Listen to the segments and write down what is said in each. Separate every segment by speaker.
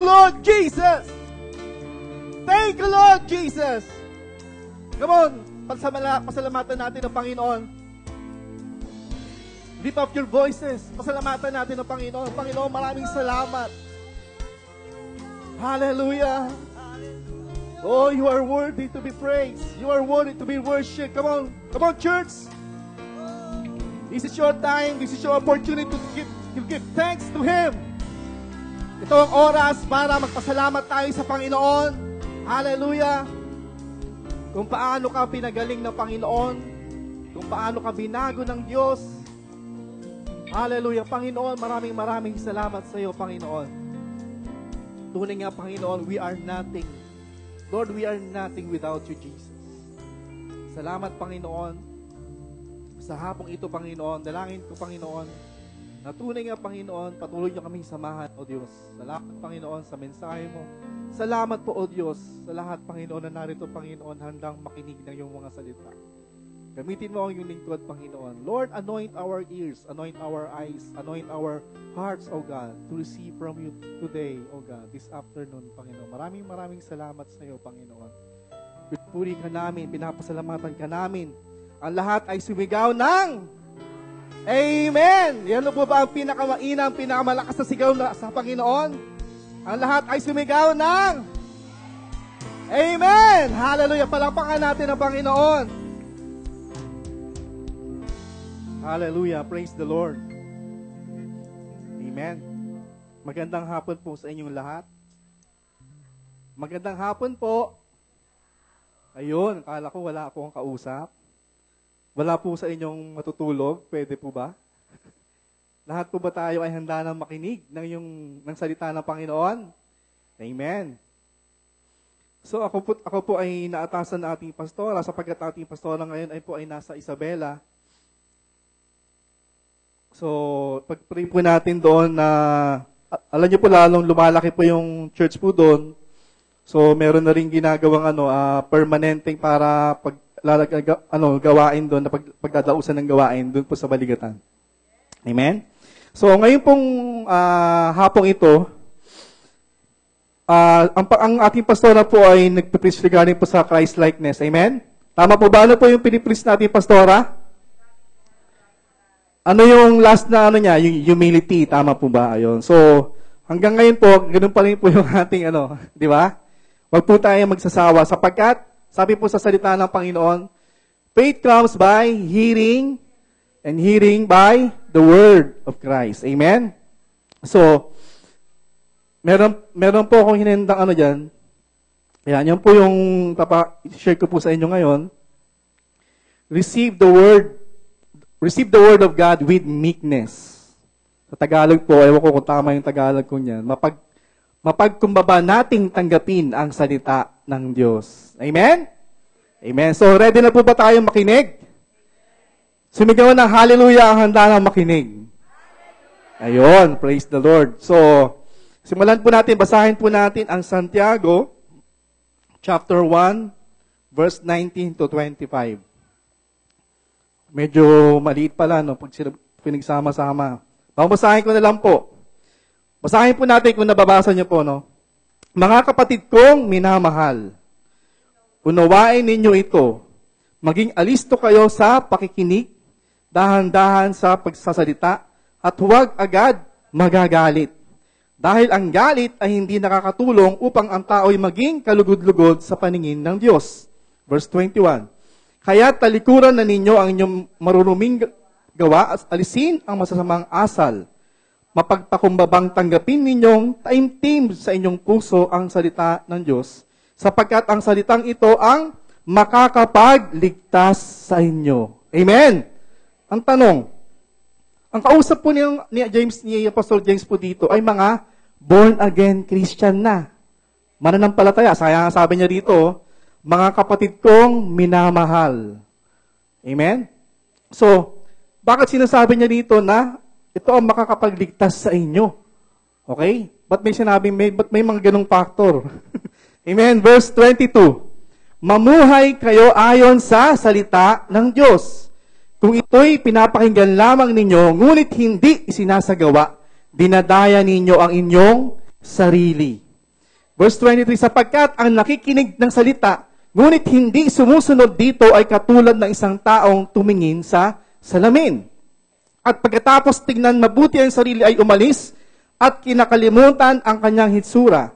Speaker 1: Lord Jesus. Thank you, Lord Jesus. Come on, pasalamatan natin ang Panginoon. Lift up your voices. Pasalamatan natin ang Panginoon. Panginoon, maraming salamat. Hallelujah. Oh, you are worthy to be praised. You are worthy to be worshipped. Come on, church. This is your time. This is your opportunity to give thanks to Him. Ito ang oras para magpasalamat tayo sa Panginoon. Hallelujah. Kung paano ka pinagaling ng Panginoon, kung paano ka binago ng Diyos. Hallelujah. Panginoon, maraming salamat sa iyo, Panginoon. Tunay nga, Panginoon, we are nothing. Lord, we are nothing without you, Jesus. Salamat, Panginoon. Sa hapong ito, Panginoon, dalangin ko, Panginoon, na tunay nga, Panginoon, patuloy niyo kaming samahan, O Diyos. Salamat, Panginoon, sa mensahe mo. Salamat po, O Diyos, sa lahat, Panginoon, na narito, Panginoon, handang makinig ng iyong mga salita. Gamitin mo ang iyong lingkod, Panginoon. Lord, anoint our ears, anoint our eyes, anoint our hearts, O God, to receive from you today, O God, this afternoon, Panginoon. Maraming salamat sa iyo, Panginoon. Pinupuri ka namin, pinapasalamatan ka namin. Ang lahat ay sumigaw ng Amen! Yan po ba ang pinakamainam, pinakamalakas na sigaw sa Panginoon? Ang lahat ay sumigaw ng Amen! Hallelujah! Palakpakan natin ang Panginoon. Hallelujah! Praise the Lord. Amen. Magandang hapon po sa inyong lahat. Magandang hapon po. Ayun, akala ko wala akong kausap. Wala po sa inyong matutulog. Pwede po ba? Lahat po ba tayo ay handa na makinig ng salita ng Panginoon? Amen. So ako po ay naatasan na ating pastora sapagkat ating pastora ngayon ay nasa Isabela. So, pag-pray po natin doon na, alam niyo po lalong lumalaki po yung church po doon. So, meron na rin ginagawang permanenteng para gawain doon, na pagdadausan ng gawain doon po sa Baligatan. Amen? So, ngayon pong hapong ito, ang ating pastora po ay nagpipreach regarding po sa Christ-likeness. Amen? Tama po ba? Ano po yung pinipreach natin, pastora? Ano yung last na niya? Yung humility. Tama po ba? Ayun. So, hanggang ngayon po, ganun pa rin po yung ating di ba? Huwag po tayo magsasawa sapagkat, sabi po sa salita ng Panginoon, faith comes by hearing, and hearing by the word of Christ. Amen? So, meron po akong hinendang dyan. Ayan, yan po yung share ko po sa inyo ngayon. Receive the word of God with meekness. Sa Tagalog po, ewan ko kung tama yung Tagalog ko niyan. Mapagkumbaba nating tanggapin ang salita ng Diyos. Amen? Amen. So, ready na po ba tayo makinig? Sumigaw ng hallelujah ang handa na makinig. Ayun, praise the Lord. So, simulan po natin, basahin po natin ang Santiago, chapter 1, verse 19 to 25. Medyo maliit pala, pag pinagsama-sama. Babasahin ko na lang po. Basahin po natin kung nababasa niyo po, Mga kapatid kong minamahal, unawain ninyo ito. Maging alisto kayo sa pakikinig, dahan-dahan sa pagsasalita, at huwag agad magagalit. Dahil ang galit ay hindi nakakatulong upang ang tao'y maging kalugod-lugod sa paningin ng Diyos. Verse 21. Kaya talikuran na ninyo ang inyong maruruming gawa at alisin ang masasamang asal. Mapagpakumbabang tanggapin ninyong taimtim sa inyong puso ang salita ng Diyos, sapagkat ang salitang ito ang makakapagligtas sa inyo. Amen! Ang tanong, ang kausap po ni Apostle James po dito ay mga born-again Christian na. Mananampalataya. Kaya sabi niya dito, mga kapatid kong minamahal. Amen? So, bakit sinasabi niya dito na ito ang makakapagligtas sa inyo? Okay? Ba't may mga ganong factor? Amen? Verse 22. Mamuhay kayo ayon sa salita ng Diyos. Kung ito'y pinapakinggan lamang ninyo, ngunit hindi isinasagawa, dinadaya ninyo ang inyong sarili. Verse 23, sapagkat ang nakikinig ng salita, ngunit hindi sumusunod dito ay katulad ng isang taong tumingin sa salamin. At pagkatapos tignan mabuti ang sarili ay umalis at kinakalimutan ang kanyang hitsura.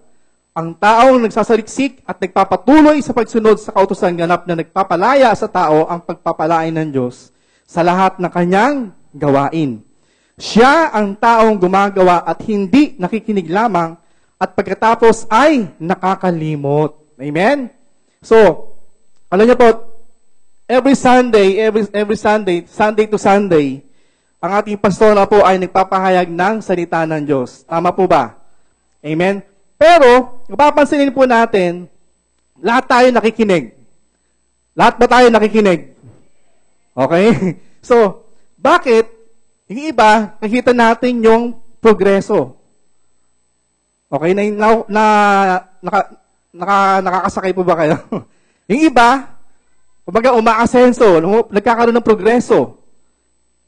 Speaker 1: Ang taong nagsasaliksik at nagpapatuloy sa pagsunod sa kautusan ganap na nagpapalaya sa tao ang pagpapalain ng Diyos sa lahat ng kanyang gawain. Siya ang taong gumagawa at hindi nakikinig lamang at pagkatapos ay nakakalimot. Amen? So, alam niyo po, every Sunday, Sunday to Sunday, ang ating pastor na po ay nagpapahayag ng salita ng Diyos. Tama po ba? Amen? Pero, mapapansinin po natin, lahat tayo nakikinig. Lahat ba tayo nakikinig? Okay? So, bakit? Yung iba, nakikita natin yung progreso. Okay? Nakakasakay po ba kayo? Yung iba, kumbaga umaasenso, nagkakaroon ng progreso.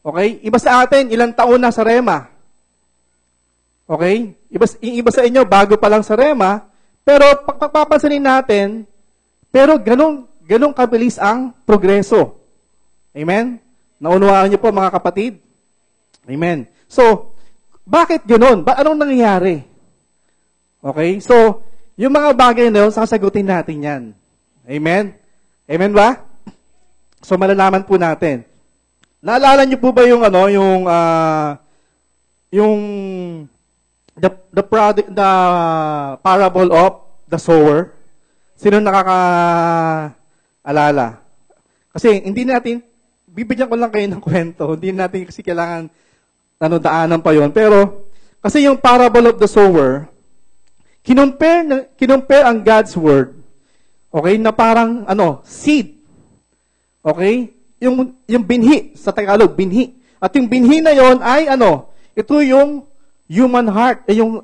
Speaker 1: Okay? Iba sa atin, ilang taon na sa Rema. Okay? Yung iba sa inyo, bago pa lang sa Rema, pero pagpapansinin natin, pero ganun kabilis ang progreso. Amen? Naunawaan niyo po mga kapatid? Amen. So, bakit ganun? Anong nangyayari? Okay? So, yung mga bagay na yun, sasagutin natin yan. Amen? Amen ba? So, malalaman po natin. Naalala niyo po ba yung the parable of the sower? Sino nakakaalala? Kasi hindi natin, bibigyan ko lang kayo ng kwento. Hindi natin kasi kailangan daanan pa yon. Pero, kasi yung parable of the sower, kinumpare ang God's word, okay, na parang, seed. Okay? Yung binhi, sa Tagalog, binhi. At yung binhi na yon ay, ito yung human heart. Yung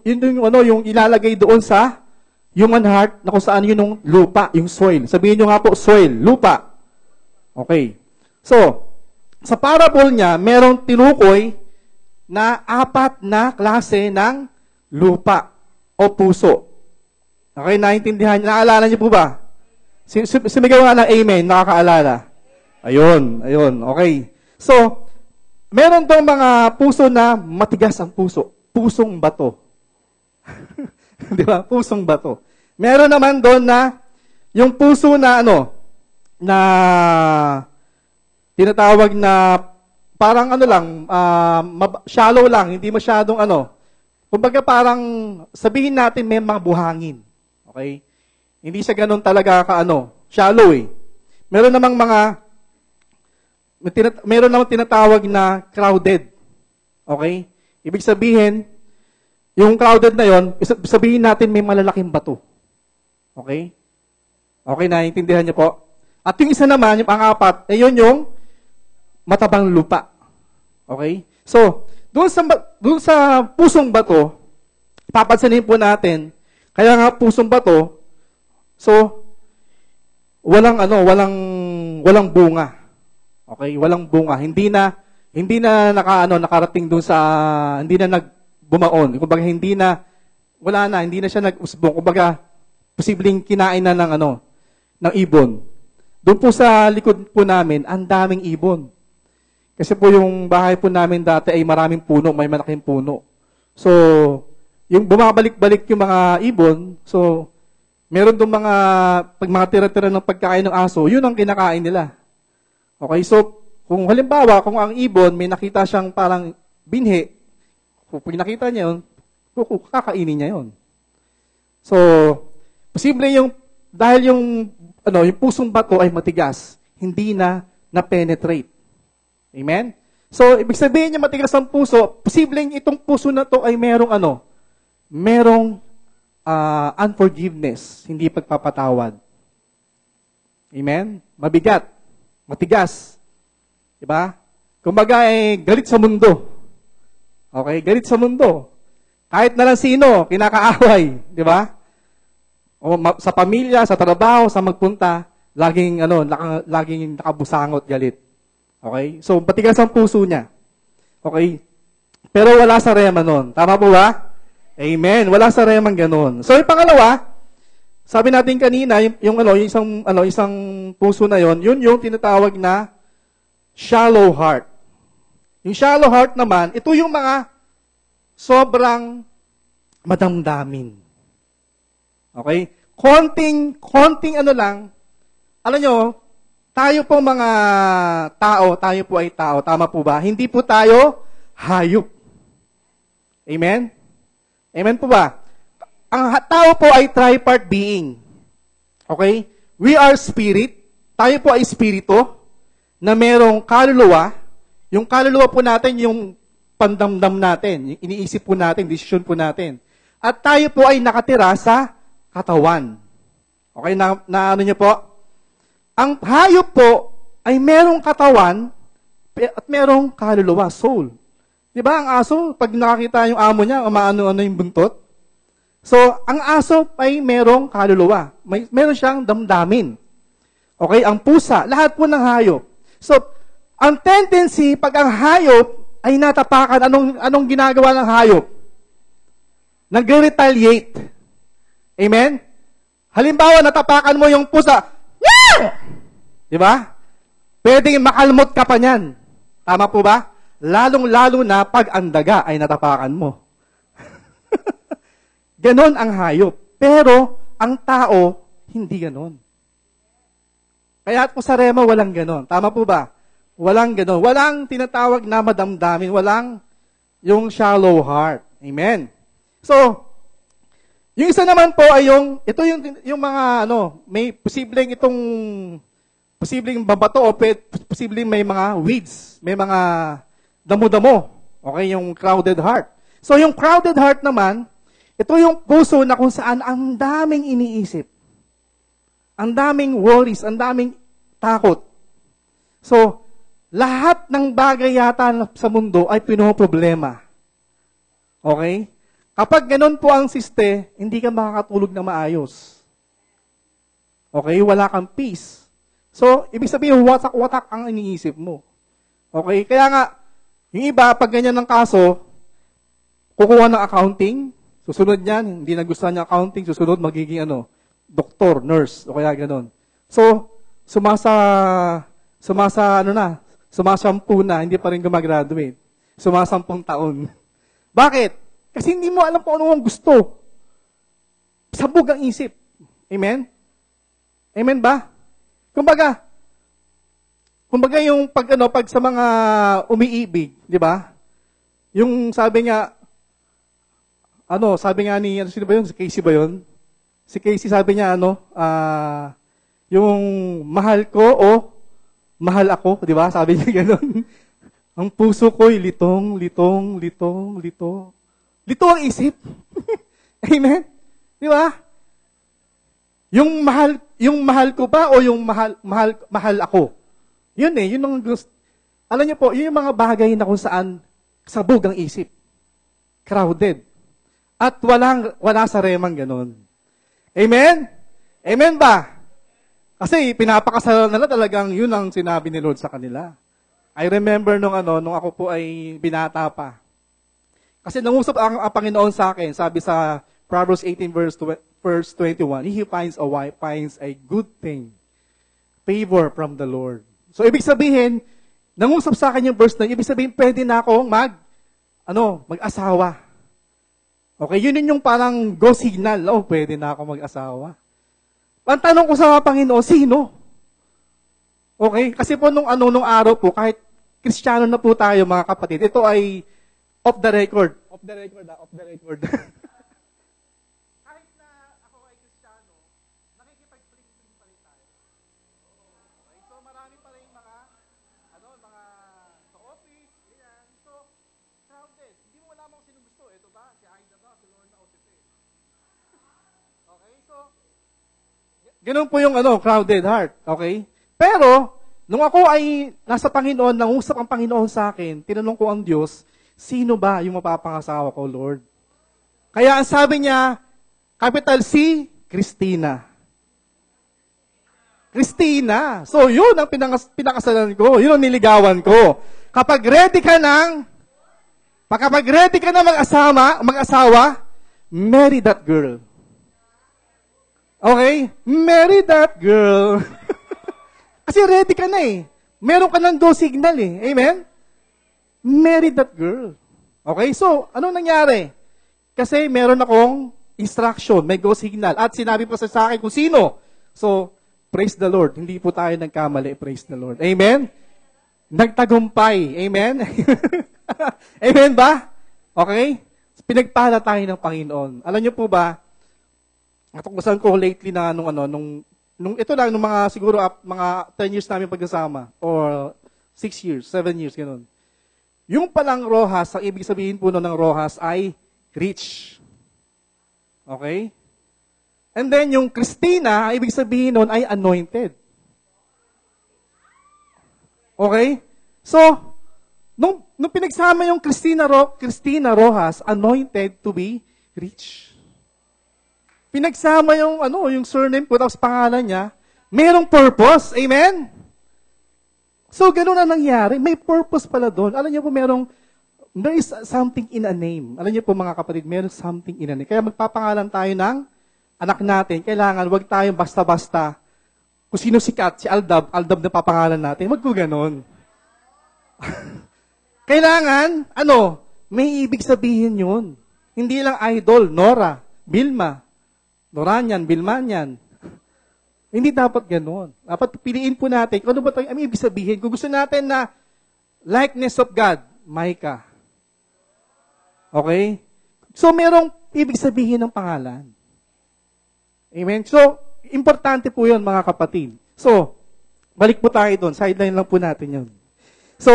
Speaker 1: ilalagay doon sa human heart na kung saan yun yung lupa, yung soil. Sabihin nyo nga po, soil, lupa. Okay. So, sa parable niya, merong tinukoy na 4 na klase ng lupa o puso. Okay, naintindihan niyo? Naalala niyo po ba? Sumigaw nga ng amen, nakakaalala. Ayun, okay. So, meron tong mga puso na matigas ang puso. Pusong bato. Di ba? Pusong bato. Meron naman doon na yung puso na na tinatawag na parang shallow lang, hindi masyadong kumbaga parang sabihin natin may mga buhangin. Okay? Hindi siya ganun talaga shallow eh. Meron namang meron namang tinatawag na crowded. Okay? Ibig sabihin, yung crowded na yon, sabihin natin may malalaking bato. Okay? Okay, naiintindihan niyo po? At yung isa naman, yung pang-4, yun yung matabang lupa. Okay? So, doon sa pusong bato, papansinin po natin, kaya nga pusong bato, so, walang bunga. Okay? Walang bunga. Hindi na nakarating doon sa, hindi na nagbumaon. Kumbaga, hindi na siya nag-usbong. Kumbaga, posibleng kinain na ng ibon. Doon po sa likod po namin, ang daming ibon. Kasi po yung bahay po namin dati ay maraming puno, may malaking puno. So, yung bumabalik-balik yung mga ibon, so, meron doon pag mga tira-tira ng pagkain ng aso, yun ang kinakain nila. Okay, so, kung halimbawa, kung ang ibon, may nakita siyang parang binhi, kung nakita niya yun, kakainin niya yun. So, posible dahil yung pusong bato ay matigas, hindi na-penetrate. Amen? So, ibig sabihin niya matigas ang puso, posibleng itong puso na to ay merong unforgiveness, hindi pagpapatawad. Amen? Mabigat, matigas. Diba? Kumbaga galit sa mundo. Okay? Galit sa mundo. Kahit na lang sino, kinakaaway. Diba? O sa pamilya, sa trabaho, sa magpunta, laging nakabusangot, galit. Okay? So, matigas ang puso niya. Okay? Pero wala sa rema nun. Tama po ba? Amen. Wala sa remang ganun. So, yung pangalawa, Sabi natin kanina, yung isang puso na yon, yun yung tinatawag na shallow heart. Yung shallow heart naman, ito yung mga sobrang madamdamin. Okay? Konting ano lang, alam nyo, tayo po mga tao, tayo po ay tao, tama po ba? Hindi po tayo hayop. Amen? Amen po ba? Ang tao po ay tripart being. Okay? We are spirit. Tayo po ay espiritu na merong kaluluwa. Yung kaluluwa po natin, yung pandamdam natin, yung iniisip po natin, desisyon po natin. At tayo po ay nakatira sa katawan. Okay? Na ano niyo po? Ang hayop po ay merong katawan at merong kaluluwa, soul. Di ba ang aso, pag nakakita yung amo niya, umaano-ano yung buntot? So, ang aso ay merong kaluluwa. Meron siyang damdamin. Okay? Ang pusa, lahat po ng hayop. So, ang tendency, pag ang hayop ay natapakan, anong ginagawa ng hayop? Nagre-retaliate. Amen? Halimbawa, natapakan mo yung pusa, di ba? Pwedeng makalmot ka pa niyan. Tama po ba? Lalong-lalo na pag ang daga ay natapakan mo. Ganon ang hayop. Pero, ang tao, hindi ganon. Kaya po sa Rema, walang ganon. Tama po ba? Walang ganon. Walang tinatawag na madamdamin. Walang yung shallow heart. Amen. So, yung isa naman po ay ito yung mga, may posibleng babato o posibleng may mga weeds, may mga damo-damo. Okay, yung crowded heart. So, yung crowded heart naman, ito yung puso na kung saan ang daming iniisip. Ang daming worries, ang daming takot. So, lahat ng bagay yata sa mundo ay pinoproblema. Okay? Kapag ganun po ang siste, hindi ka makakatulog na maayos. Okay? Wala kang peace. So, ibig sabihin, watak-watak ang iniisip mo. Okay? Kaya nga, yung iba, pag ganyan ng kaso, kukuha ng accounting, susunod niyan, hindi nagustuhan niya accounting, susunod magiging doktor, nurse, o kaya ganun. So, sumasampu na, hindi pa rin gumagraduate. 10 taon. Bakit? Kasi hindi mo alam kung ano ang gusto. Sabog ang isip. Amen? Amen ba? Kumbaga yung pag sa mga umiibig, di ba? Yung sabi nga ni, sino ba yun? Si Casey ba yun? Si Casey sabi niya, yung mahal ko o mahal ako, di ba? Sabi niya gano'n. Ang puso ko'y litong. Lito ang isip. Amen? Di ba? Yung mahal ko ba o yung mahal ako? Yun yun ang gusto. Alam niyo po, yun yung mga bagay na kung saan sabog ang isip. Crowded. At wala sa remang ganun. Amen? Amen ba? Kasi pinapakasalan nila talagang yun ang sinabi ni Lord sa kanila. I remember nung ako po ay binata pa. Kasi nangusap ang Panginoon sa akin, sabi sa Proverbs 18 verse 21, He who finds a wife finds a good thing, favor from the Lord. So ibig sabihin, nangusap sa akin yung verse na, ibig sabihin pwede na akong mag-asawa. Okay, yun yung parang go signal. Pwede na ako mag-asawa. Ang tanong ko sa Panginoon, sino? Okay, kasi po nung araw po, kahit Kristiyano na po tayo mga kapatid, ito ay off the record. Off the record. Kahit na ako ay Kristiyano, nakikipag-pling-pling pa rin tayo. Okay, so marami pa rin mga sa office, yan. So, crowded. Hindi mo lamang sino gusto. Ito ba? Si Aida ba? Si Lorna o si Faye? Okay, so, ganun po yung crowded heart. Okay? Pero, nung ako ay nasa Panginoon, nangusap ang Panginoon sa akin, tinanong ko ang Diyos, sino ba yung mapapangasawa ko, Lord? Kaya ang sabi niya, capital C, Christina. Christina. So, yun ang pinakasalan ko. Yun ang niligawan ko. Kapag ready ka na mag-asawa, marry that girl. Okay? Marry that girl. Kasi ready ka na eh. Meron ka ng go signal eh. Amen? Marry that girl. Okay? So, anong nangyari? Kasi meron akong instruction, may go signal. At sinabi pa sa akin kung sino. So, praise the Lord. Hindi po tayo nagkamali. Praise the Lord. Amen? Nagtagumpay. Amen? Amen ba? Okay? Pinagpala tayo ng Panginoon. Alam niyo po ba, natuklasan ko lately na nung ito lang, nung mga siguro mga 10 years namin pagkasama, or 6 years, 7 years, gano'n. Yung palang Rojas, ang ibig sabihin po ng Rojas ay rich. Okay? And then yung Christina, ang ibig sabihin nun ay anointed. Okay? So, nung pinagsama yung Christina Rojas, anointed to be rich. Pinagsama yung surname ko, tapos pangalan niya, mayroong purpose. Amen? So, ganun na nangyari. May purpose pala doon. Alam niyo po, there is something in a name. Alam niyo po mga kapatid, meron something in a name. Kaya magpapangalan tayo ng anak natin. Kailangan, wag tayong basta-basta. Kung sino sikat, si Aldab na papangalan natin. Wag ko ganun. Kailangan, may ibig sabihin yun. Hindi lang idol, Nora, Bilma, Noranyan, Bilmanyan. Hindi dapat gano'n. Dapat piliin po natin, ano ba ito ang ibig sabihin? Kung gusto natin na likeness of God, Micah. Okay? So, merong ibig sabihin ng pangalan. Amen? So, importante po yun, mga kapatid. So, balik po tayo doon. Sideline lang po natin yun. So,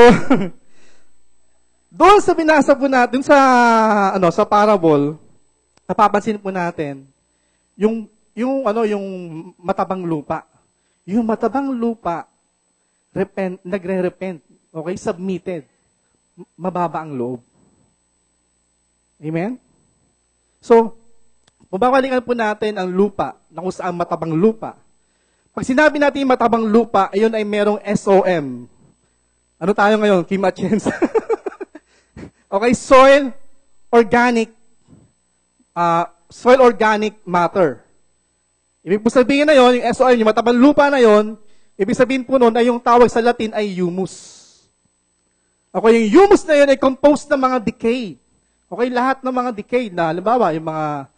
Speaker 1: doon sa binasa po natin, sa parable, napapansin po natin, yung matabang lupa. Yung matabang lupa, nagre-repent. Okay? Submitted. Mababa ang loob. Amen? So, babalikan po natin ang lupa, na kung saan matabang lupa. Pag sinabi natin matabang lupa, ayun ay merong SOM. Ano tayo ngayon? Kim Atienza. Okay, soil organic matter. Ibig po sabihin na yon, yung SOM, yung matabang lupa na yon, ibig sabihin po nun ay yung tawag sa Latin ay humus. Okay, yung humus na yun ay composed ng mga decay. Okay, lahat ng mga decay na, halimbawa, yung mga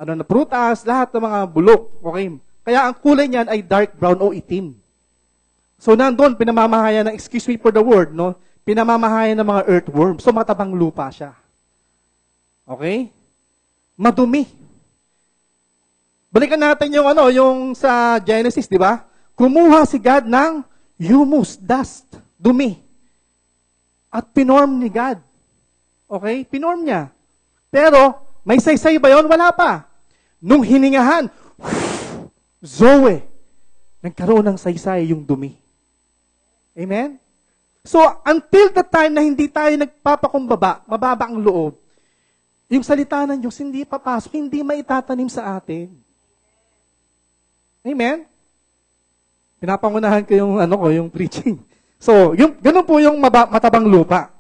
Speaker 1: na prutas, lahat ng mga bulok. Okay, kaya ang kulay niyan ay dark brown o itim. So, nandun, pinamamahayan ng, excuse me for the word, no? Pinamamahayan ng mga earthworms. So, matabang lupa siya. Okay? Madumi. Balikan natin yung sa Genesis, di ba? Kumuha si God ng humus, dust, dumi. At pinorm ni God. Okay? Pinorm niya. Pero, may saysay ba yun? Wala pa. Nung hiningahan, Zoe, nagkaroon ng saysay yung dumi. Amen? So, until the time na hindi tayo nagpapakumbaba, mababa ang loob, yung salita ng Diyos hindi papasok, hindi maitatanim sa atin. Amen? Pinapangunahan ko yung preaching. So, ganun po yung matabang lupa.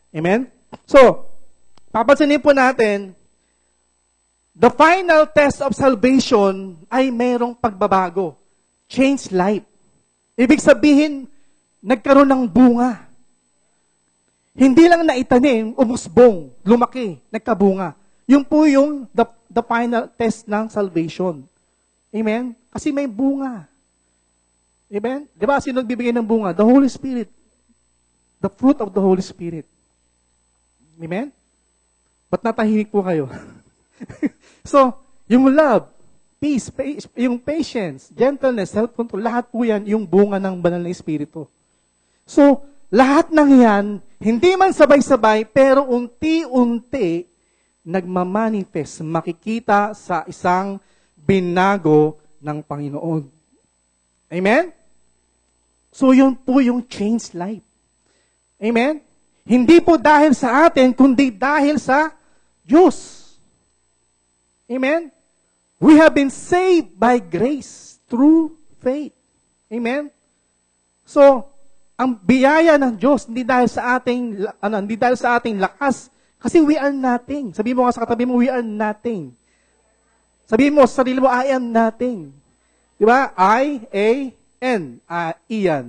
Speaker 1: Amen? So, papansinin po natin, the final test of salvation ay mayroong pagbabago. Change life. Ibig sabihin, nagkaroon ng bunga. Hindi lang naitanim, umusbong, lumaki, nagkabunga. Yun po yung the final test ng salvation. Amen? Kasi may bunga. Amen? Di ba, sino nagbibigay ng bunga? The Holy Spirit. The fruit of the Holy Spirit. Amen? Ba't natahimik po kayo? So, yung love, peace, yung patience, gentleness, self-control, lahat po yan yung bunga ng banal na Espiritu. So, lahat ng yan, hindi man sabay-sabay, pero unti-unti, nagmamanifest, makikita sa isang binago ng Panginoon. Amen? So, yun po yung changed life. Amen? Hindi po dahil sa atin, kundi dahil sa Diyos. Amen? We have been saved by grace through faith. Amen? So, ang biyaya ng Diyos, hindi dahil sa ating lakas, kasi we are nothing. Sabi mo nga sa katabi mo, we are nothing. Sabihin mo sa sarili mo, I am nothing. Di ba? I-A-N. Iyan.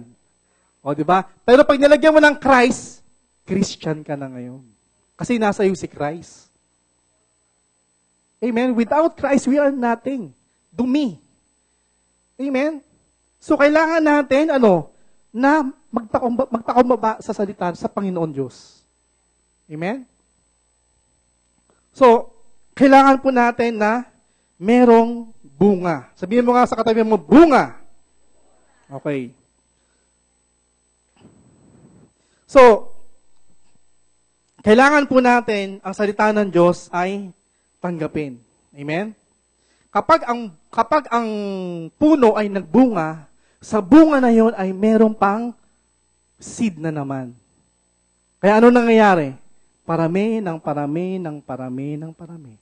Speaker 1: O, di ba? Pero pag nilagyan mo ng Christ, Christian ka na ngayon. Kasi nasa iyo si Christ. Amen? Without Christ, we are nothing. Dumi. Amen? So, kailangan natin, na magpakumbaba sa salita sa Panginoon Diyos. Amen? So, kailangan po natin na merong bunga. Sabihin mo nga sa katabi mo, bunga. Okay. So, kailangan po natin ang salita ng Diyos ay tanggapin. Amen? Kapag ang puno ay nagbunga, sa bunga na yon ay meron pang seed na naman. Kaya ano nangyayari? Parami ng parami ng parami ng parami.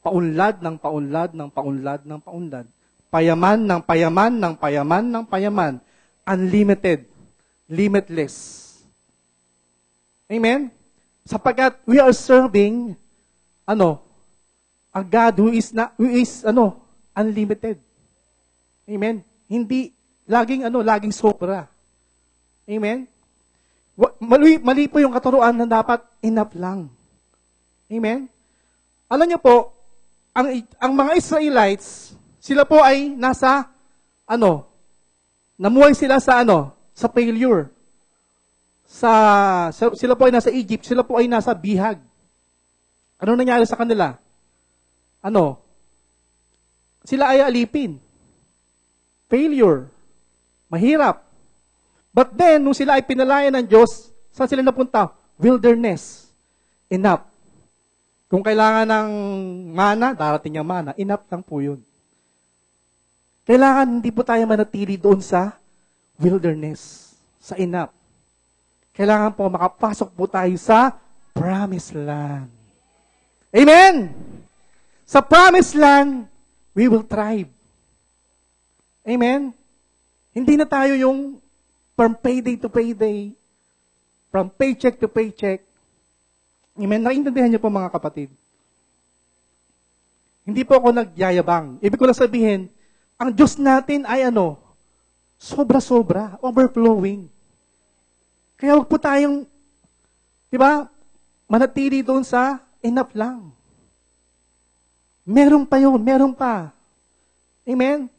Speaker 1: Paunlad ng paunlad ng paunlad ng paunlad. Payaman ng payaman ng payaman ng payaman. Unlimited. Limitless. Amen? Sapagkat we are serving, a God who is unlimited. Amen? Hindi, laging sobra. Amen? Mali po yung katuruan na dapat enough lang. Amen? Alam niyo po, ang mga Israelites, sila po ay namuhay sila sa failure. Sila po ay nasa Egypt, sila po ay nasa bihag. Ano nangyari sa kanila? Sila ay alipin. Failure. Mahirap. But then, nung sila ay pinalaya ng Diyos, saan sila napunta? Wilderness. Enough. Kung kailangan ng mana, darating ang mana. Enough lang po yun. Kailangan hindi po tayo manatili doon sa wilderness. Sa enough. Kailangan po makapasok po tayo sa promised land. Amen! Sa promised land, we will thrive. Amen? Hindi na tayo yung from payday to payday, from paycheck to paycheck. Amen? Naintindihan niyo po mga kapatid. Hindi po ako nagyayabang. Ibig ko lang sabihin, ang Diyos natin ay sobra-sobra, overflowing. Kaya wag po tayong, manatili doon sa enough lang. Meron pa yun, meron pa. Amen?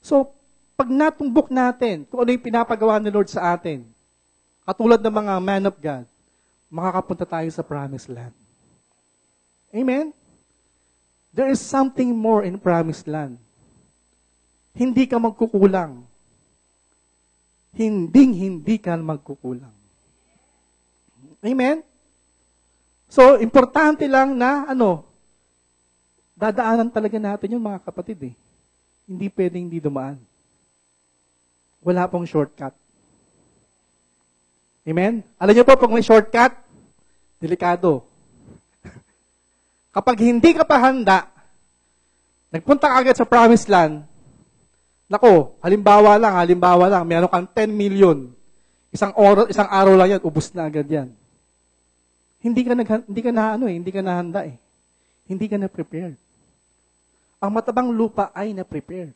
Speaker 1: So, pag natumbok natin kung ano yung pinapagawa ni Lord sa atin, katulad ng mga man of God, makakapunta tayo sa promised land. Amen? There is something more in promised land. Hindi ka magkukulang. Hindi ka magkukulang. Amen? So, importante lang na, dadaanan talaga natin yun, mga kapatid. Hindi pwedeng hindi dumaan. Wala pong shortcut. Amen? Alam niyo po, pag may shortcut, delikado. Kapag hindi ka pa handa, nagpunta ka agad sa promised land, halimbawa lang, meron kang 10 million. Isang araw lang yan, ubos na agad yan. Hindi ka na handa eh. Hindi ka na prepared. Ang matabang lupa ay na prepared.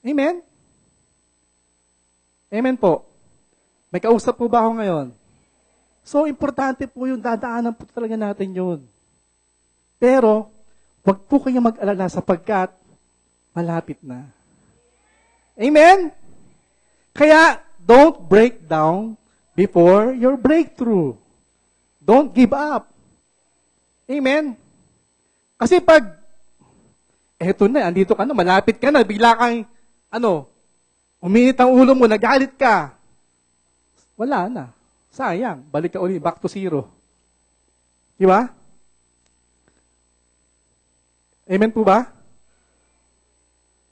Speaker 1: Amen? Amen po. May kausap po ba ako ngayon? So, importante po yung dadaanan po talaga natin yun. Pero, wag po kayong mag-alala sapagkat malapit na. Amen? Kaya, don't break down before your breakthrough. Don't give up. Amen? Kasi pag, eto na, andito ka na, malapit ka na, bigla kang, uminit ang ulo mo, nagalit ka. Wala na. Sayang. Balik ka ulit, back to zero. Di ba? Amen po ba?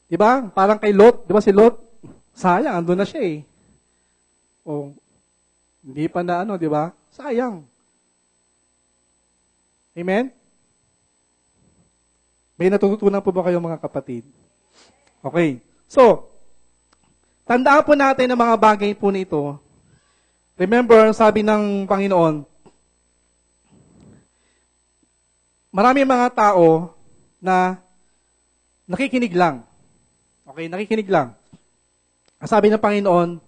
Speaker 1: Di ba? Parang kay Lot, di ba si Lot? Sayang, andun na siya eh. O, hindi pa na di ba? Sayang. Amen? May natutunan po ba kayo mga kapatid? Okay. So, tandaan po natin ang mga bagay po nito. Remember, sabi ng Panginoon, marami mga tao na nakikinig lang. Okay, nakikinig lang. Ang sabi ng Panginoon,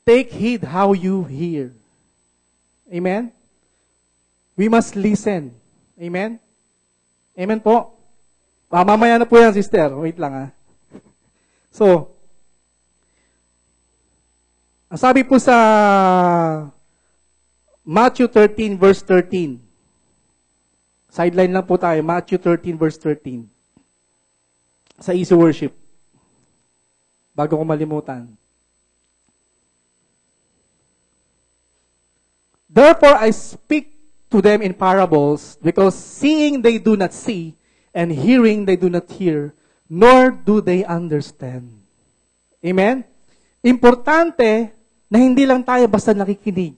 Speaker 1: take heed how you hear. Amen? We must listen. Amen? Amen po? Mamaya na po yan, sister. Wait lang So, ang sabi po sa Matthew 13 verse 13. Sideline lang po tayo. Matthew 13 verse 13. Sa easy worship. Bago ko malimutan. Therefore I speak to them in parables, because seeing they do not see, and hearing they do not hear, nor do they understand. Amen? Importante na hindi lang tayo basta nakikinig.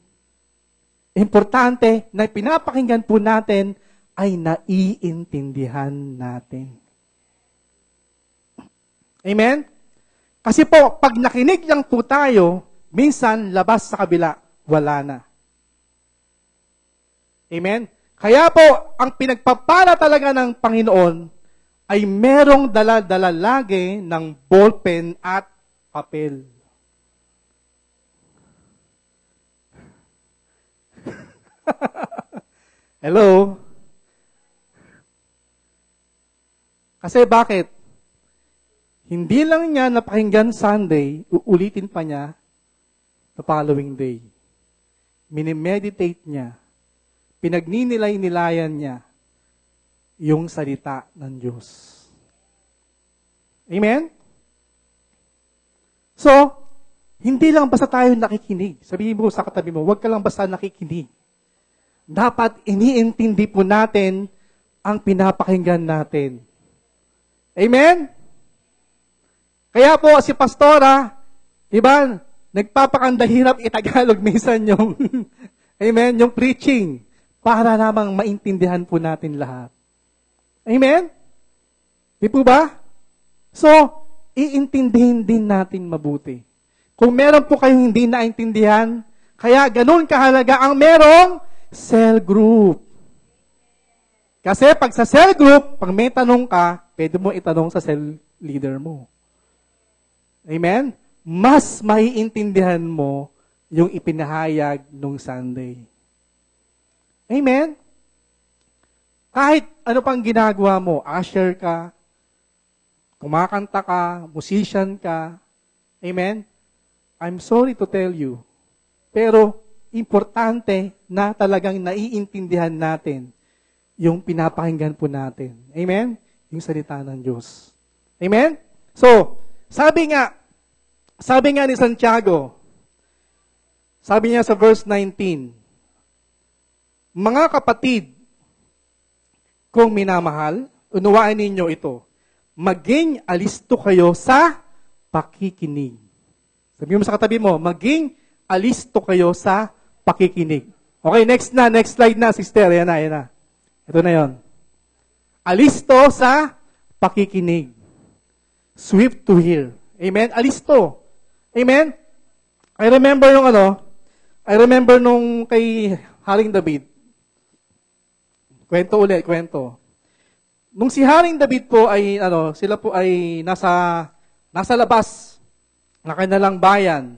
Speaker 1: Importante na pinapakinggan po natin ay naiintindihan natin. Amen? Kasi po, pag nakinig lang po tayo, minsan labas sa kabila, wala na. Amen? Kaya po, ang pinagpapala talaga ng Panginoon ay merong dala-dala lagi ng ballpen at papel. Hello? Kasi bakit? Hindi lang niya napakinggan Sunday, uulitin pa niya the following day. Minimeditate niya. Pinagninilay-nilayan niya yung salita ng Diyos. Amen? So, hindi lang basta tayo nakikinig. Sabihin mo sa katabi mo, huwag ka lang basta nakikinig. Dapat iniintindi po natin ang pinapakinggan natin. Amen? Kaya po si pastora, diba, nagpapakandahirap itagalog minsan yung, amen, yung preaching, para namang maintindihan po natin lahat. Amen? Di po ba? So, iintindihin din natin mabuti. Kung meron po kayong hindi naintindihan, kaya ganun kahalaga ang merong cell group. Kasi pag sa cell group, pag may tanong ka, pwede mo itanong sa cell leader mo. Amen? Mas maiintindihan mo yung ipinahayag nung Sunday. Amen? Kahit ano pang ginagawa mo, usher ka, kumakanta ka, musician ka, amen? I'm sorry to tell you, pero importante na talagang naiintindihan natin yung pinapakinggan po natin. Amen? Yung salita ng Diyos. Amen? So, sabi nga ni Santiago, sabi niya sa verse 19, mga kapatid, kung minamahal, unawain ninyo ito, maging alisto kayo sa pakikinig. Sabi mo sa katabi mo, maging alisto kayo sa pakikinig. Okay, next slide na, sister. Ayan na. Ito na yon. Alisto sa pakikinig. Swift to hear. Amen? Alisto. Amen? I remember nung kay Haring David. Kwento. Nung si Haring David po ay, sila po ay nasa labas ng kanilang bayan.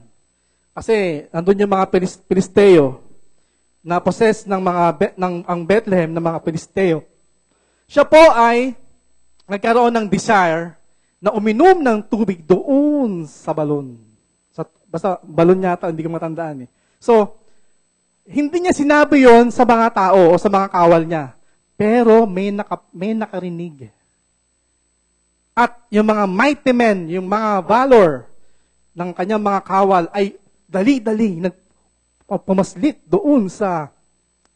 Speaker 1: Kasi nandun yung mga Pilisteo na possess ng ang Bethlehem ng mga Pilisteo. Siya po ay nagkaroon ng desire na uminom ng tubig doon sa balon. Basta balon yata, hindi ko matandaan eh. So, hindi niya sinabi yon sa mga tao o sa mga kawal niya. Pero may nakarinig. At yung mga mighty men, yung mga valor ng kanyang mga kawal ay dali-dali pumaslit doon sa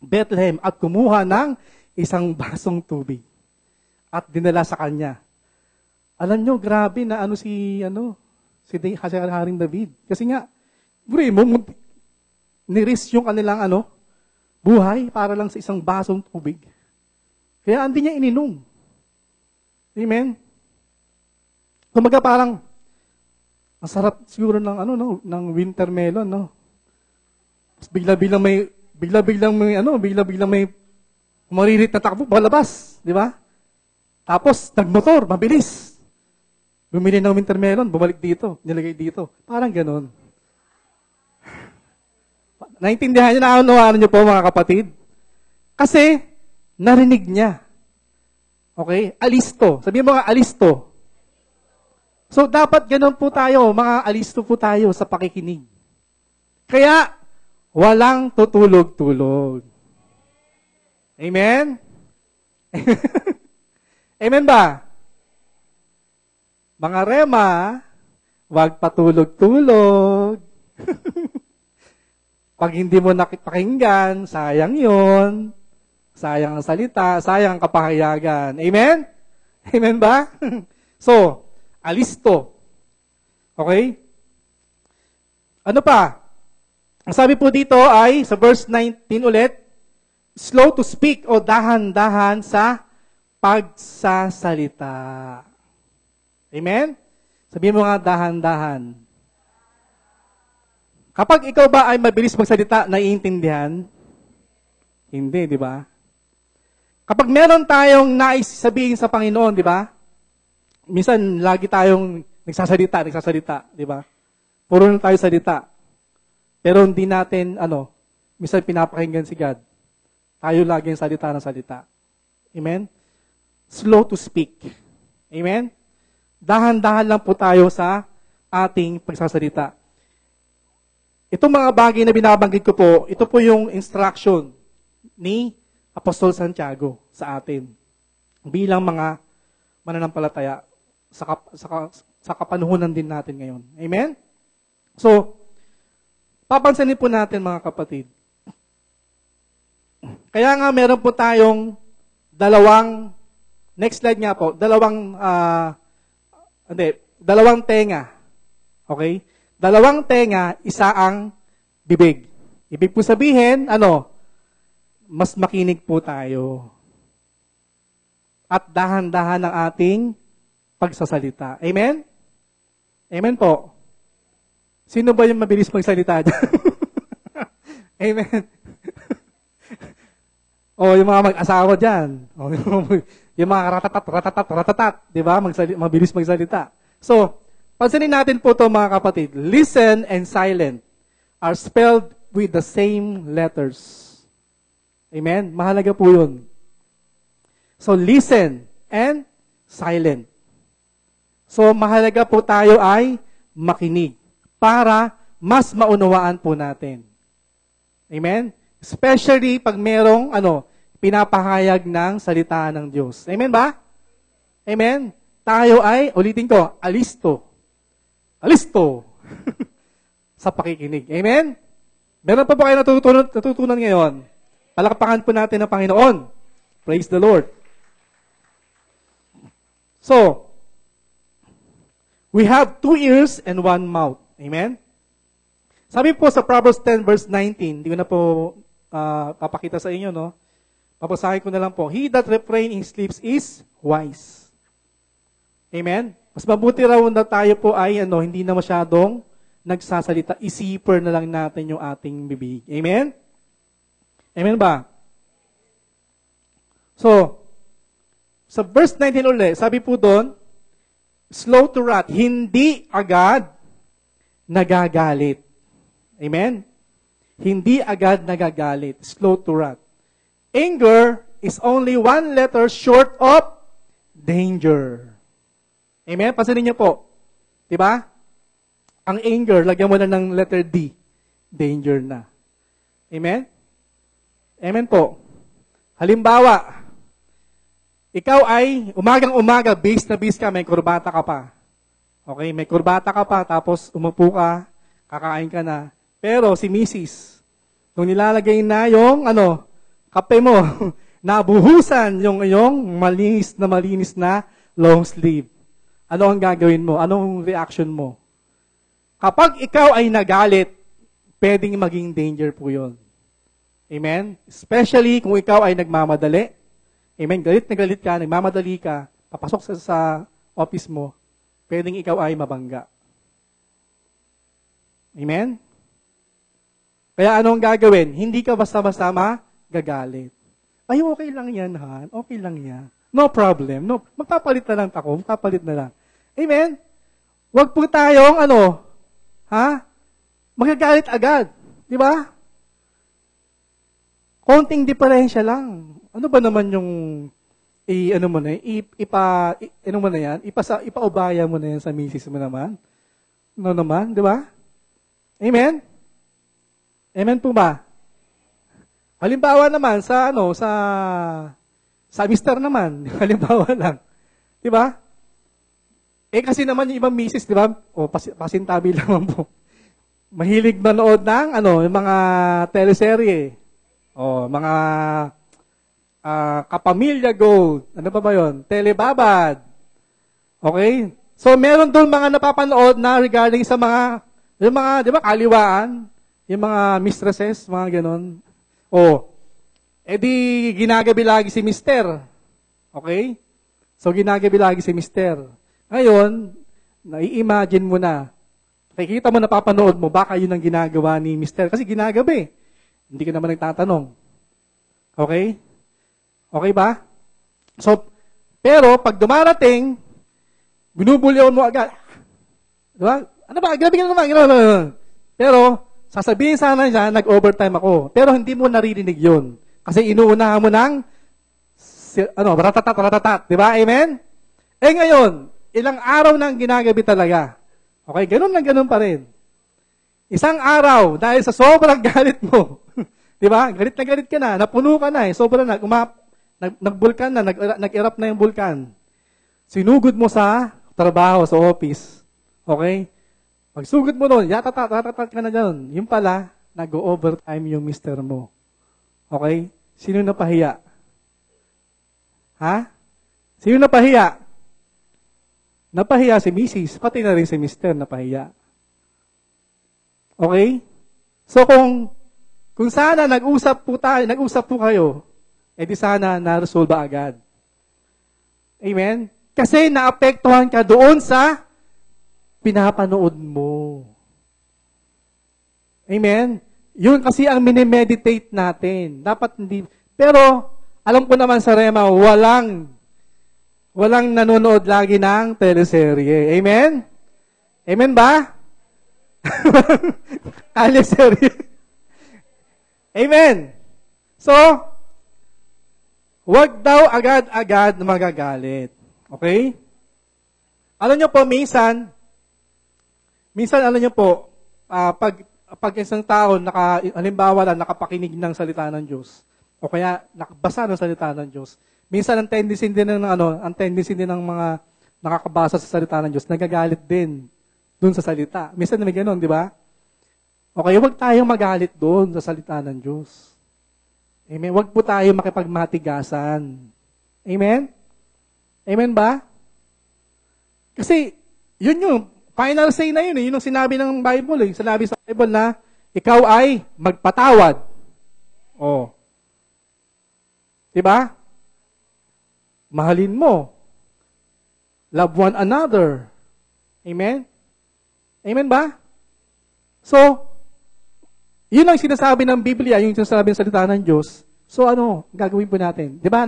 Speaker 1: Bethlehem at kumuha ng isang basong tubig. At dinala sa kanya. Alam nyo, grabe na si Haring David. Kasi nga, niris yung kanilang buhay para lang sa isang basong tubig. Kaya hindi niya ininom. Amen? Kumaga parang, ang sarap siguro ng winter melon, no? Bigla-biglang may maririt na takbo, palabas, di ba? Tapos, nagmotor, mabilis. Bumili ng wintermelon, bumalik dito, nilagay dito. Parang ganon. Naintindihan niyo, naunawaan niyo po mga kapatid? Kasi, narinig niya. Okay? Alisto. Sabihin mo nga, alisto. So, dapat ganon po tayo, mga alisto po tayo sa pakikinig. Kaya, walang tutulog-tulog. Amen? Amen ba? Mga rema, wag patulog-tulog. Pag hindi mo nakipakinggan, sayang yon. Sayang ang salita, sayang ang kapahayagan. Amen? Amen ba? So, alisto. Okay? Ano pa? Ang sabi po dito ay, sa verse 19 ulit, slow to speak o dahan-dahan sa pagsasalita. Amen? Sabihin mo nga, dahan-dahan. Kapag ikaw ba ay mabilis magsalita, naiintindihan? Hindi, di ba? Kapag meron tayong nais sabihin sa Panginoon, di ba? Minsan, lagi tayong nagsasalita, di ba? Puro na tayo salita. Pero hindi natin, minsan pinapakinggan si God. Tayo lagi ang salita ng salita. Amen? Slow to speak. Amen? Dahan-dahan lang po tayo sa ating pagsasalita. Itong mga bagay na binabanggit ko po, ito po yung instruction ni Apostol Santiago sa atin. Bilang mga mananampalataya sa kapanuhunan din natin ngayon. Amen? So, papansanin po natin mga kapatid. Kaya nga meron po tayong next slide nga po, dalawang tenga. Okay? Dalawang tenga, isa ang bibig. Ibig po sabihin, mas makinig po tayo. At dahan-dahan ang ating pagsasalita. Amen? Amen po. Sino ba yung mabilis magsalita dyan? Amen. O, yung mga mag-asawa dyan. O, yung mga ratatat, di ba? Mabilis magsalita. So, pansinin natin po ito mga kapatid. Listen and silent are spelled with the same letters. Amen? Mahalaga po yun. So, listen and silent. So, mahalaga po tayo ay makinig para mas maunawaan po natin. Amen? Especially pag merong, pinapahayag ng salita ng Diyos. Amen ba? Amen? Tayo ay, ulitin ko, alisto. Alisto. Sa pakikinig. Amen? Meron pa po kayo natutunan ngayon? Palakpakan po natin ang Panginoon. Praise the Lord. So, we have 2 ears and 1 mouth. Amen? Sabi po sa Proverbs 10 verse 19, hindi ko na po papakita sa inyo, no? Papasahin ko na lang po. He that refrain his lips is wise. Amen? Mas mabuti raw na tayo po ay hindi na masyadong nagsasalita. Isiper na lang natin yung ating bibig. Amen? Amen ba? So, sa verse 19 ulit, sabi po doon, slow to wrath, hindi agad nagagalit. Amen? Hindi agad nagagalit. Slow to wrath. Anger is only 1 letter short of danger. Amen? Pansinin niyo po. Diba? Ang anger, lagyan mo na ng letter D. Danger na. Amen? Amen po. Halimbawa, ikaw ay umagang-umaga, base na base ka, may kurbata ka pa. Okay, may kurbata ka pa, tapos umupo ka, kakain ka na. Pero si Mrs., nung nilalagay na yung, kape mo, nabuhusan yung iyong malinis na long sleeve. Ano ang gagawin mo? Anong reaction mo? Kapag ikaw ay nagalit, pwedeng maging danger po yun. Amen? Especially kung ikaw ay nagmamadali. Amen? Galit na galit ka, nagmamadali ka, papasok sa office mo, pwedeng ikaw ay mabangga. Amen? Kaya anong gagawin? Hindi ka basta-basta magagalit. Ay, okay lang yan, Han. Okay lang yan. No problem. No, magpapalit na lang ako. Magpapalit na lang. Amen? Huwag po tayong, magagalit agad. Di ba? Konting diferensya lang. Ano ba naman yung, ipaubaya mo na yan sa misis mo naman? No naman, di ba? Amen? Amen po ba? Halimbawa naman, sa mister naman, halimbawa lang. Di ba? Kasi naman yung ibang misis, di ba? Pasintabi lang po. Mahilig manood ng, yung mga teleserye. Mga Kapamilya Gold. Ano pa ba yun? Telebabad. Okay? So, meron doon mga napapanood na regarding sa yung mga, di ba, kaliwaan, yung mga mistresses, mga ganon. Di ginagabi lagi si mister. Okay? So, ginagabi lagi si mister. Ngayon, nai-imagine mo na, nakikita mo, napapanood mo, baka yun ang ginagawa ni mister. Kasi ginagabi. Hindi ka naman nagtatanong. Okay? Okay ba? So, pero, pag dumarating, binubulyaw mo agad. Diba? Ano ba? Grabe ka naman. Pero, sasabihin sana niya, nag-overtime ako. Pero hindi mo naririnig yun. Kasi inuunahan mo ng, ratatatat. Diba? Amen? Ngayon, ilang araw nang ginagabi talaga. Okay? Ganun pa rin. Isang araw, dahil sa sobrang galit mo, diba? Galit na galit ka na, napuno ka na sobrang nagbulkan na, nag-erupt na yung bulkan. Sinugod mo sa trabaho, sa office. Okay? Pagsugod mo doon, yatatat ka na dyan. Yung pala, nag-overtime yung mister mo. Okay? Sino napahiya? Ha? Sino napahiya? Napahiya si Mrs. Pati na rin si Mr. napahiya. Okay? So kung sana nag-usap po kayo, di sana na-resolve agad. Amen? Kasi naapektuhan ka doon sa pinapanood mo. Amen? Yun kasi ang minimeditate natin. Dapat hindi. Pero, alam ko naman sa Rema, walang nanonood lagi ng teleserye. Amen? Amen ba? Teleserye. Amen. So, huwag daw agad-agad magagalit. Okay? Alam nyo po, minsan, alam nyo po, pag isang tao, halimbawa lang, nakapakinig ng salita ng Diyos, o kaya nakabasa ng salita ng Diyos, minsan ang tendency din ng mga nakakabasa sa salita ng Diyos, nagagalit din doon sa salita. Minsan may ganoon, di ba? Okay, huwag tayong magalit doon sa salita ng Diyos. Amen? Huwag po tayo makipagmatigasan. Amen? Amen ba? Kasi, yun yung final say na yun. Yun ang sinabi ng Bible. Sinabi sa Bible na, ikaw ay magpatawad. Diba? Mahalin mo. Love one another. Amen? Amen ba? So, yun ang sinasabi ng Biblia, yung sinasabi ng salita ng Diyos. So gagawin po natin? Diba?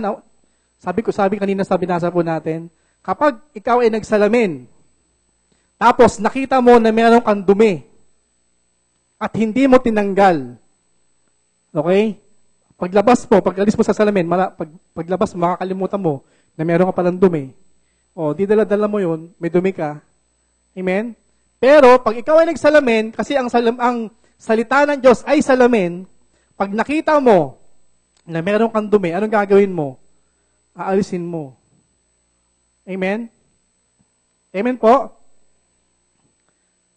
Speaker 1: Sabi kanina sa binasa po natin, kapag ikaw ay nagsalamin, tapos nakita mo na meron kang dumi, at hindi mo tinanggal, okay? Pag-alis mo sa salamin, paglabas mo, makakalimutan mo na meron ka palang dumi. Di dala-dala mo yun, may dumi ka. Amen? Pero, pag ikaw ay nagsalamin, kasi ang salita ng Diyos ay salamin, pag nakita mo na meron kang dumi, anong gagawin mo? Aalisin mo. Amen? Amen po?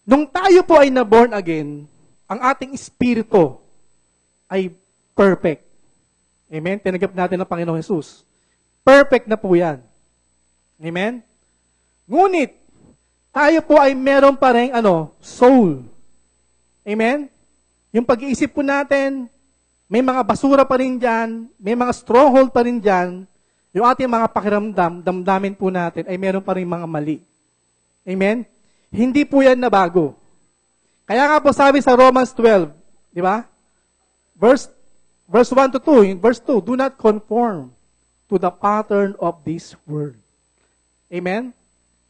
Speaker 1: Nung tayo po ay na-born again, ang ating espiritu ay perfect. Amen? Tinanggap natin ng Panginoong Jesus. Perfect na po yan. Amen? Ngunit, tayo po ay meron pa rin, soul. Amen? Yung pag-iisip po natin, may mga basura pa rin dyan, may mga stronghold pa rin dyan, yung ating mga pakiramdam, damdamin po natin, ay meron pa rin mga mali. Amen? Hindi po yan na bago. Kaya nga po sabi sa Romans 12, di ba? Verse 1 to 2, in verse 2, do not conform to the pattern of this world. Amen?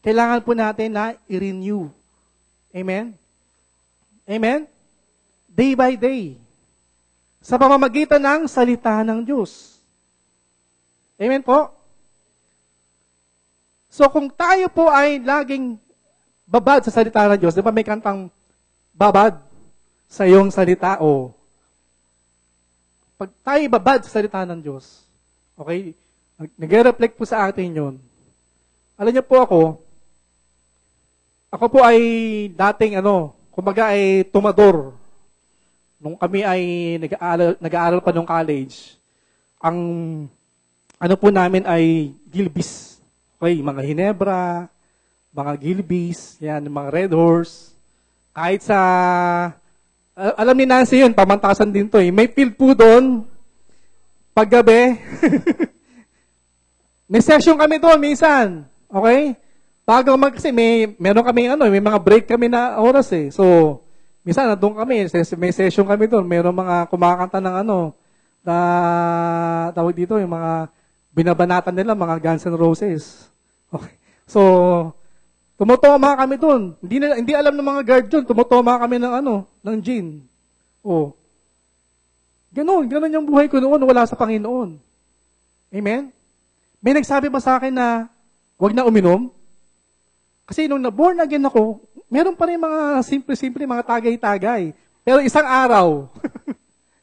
Speaker 1: Kailangan po natin na i-renew. Amen? Amen? Day by day. Sa pamamagitan ng salita ng Diyos. Amen po? So kung tayo po ay laging babad sa salita ng Diyos, di ba may kantang babad sa iyong salita o pag tayo babad sa salita ng Diyos, okay, nag-reflect po sa atin yun. Alam niyo po ako po ay dating kumbaga ay tumador. Nung kami ay nag-aaral pa nung college, ang po namin ay Gilbis. Okay, mga Hinebra, mga Gilbis, yan, mga Red Horse. Kahit sa, alam ni Nancy yun, pamantasan din to eh. May field po doon, paggabi. May session kami doon minsan. Okay? Kasi meron kami may mga break kami na oras eh. So, minsan nandun kami, may session kami doon. Meron mga kumakanta ng na tawag dito, yung mga binabanatan nila, mga Guns N' Roses. Okay. So, tumutoma kami doon. Hindi alam ng mga guard yun. Tumutoma kami ng gin. Oh. Ganon yung buhay ko noon, wala sa Panginoon. Amen? May nagsabi ba sa akin na, wag na uminom? Kasi nung na-born again ako, meron pa rin mga simple-simple, mga tagay-tagay. Pero isang araw,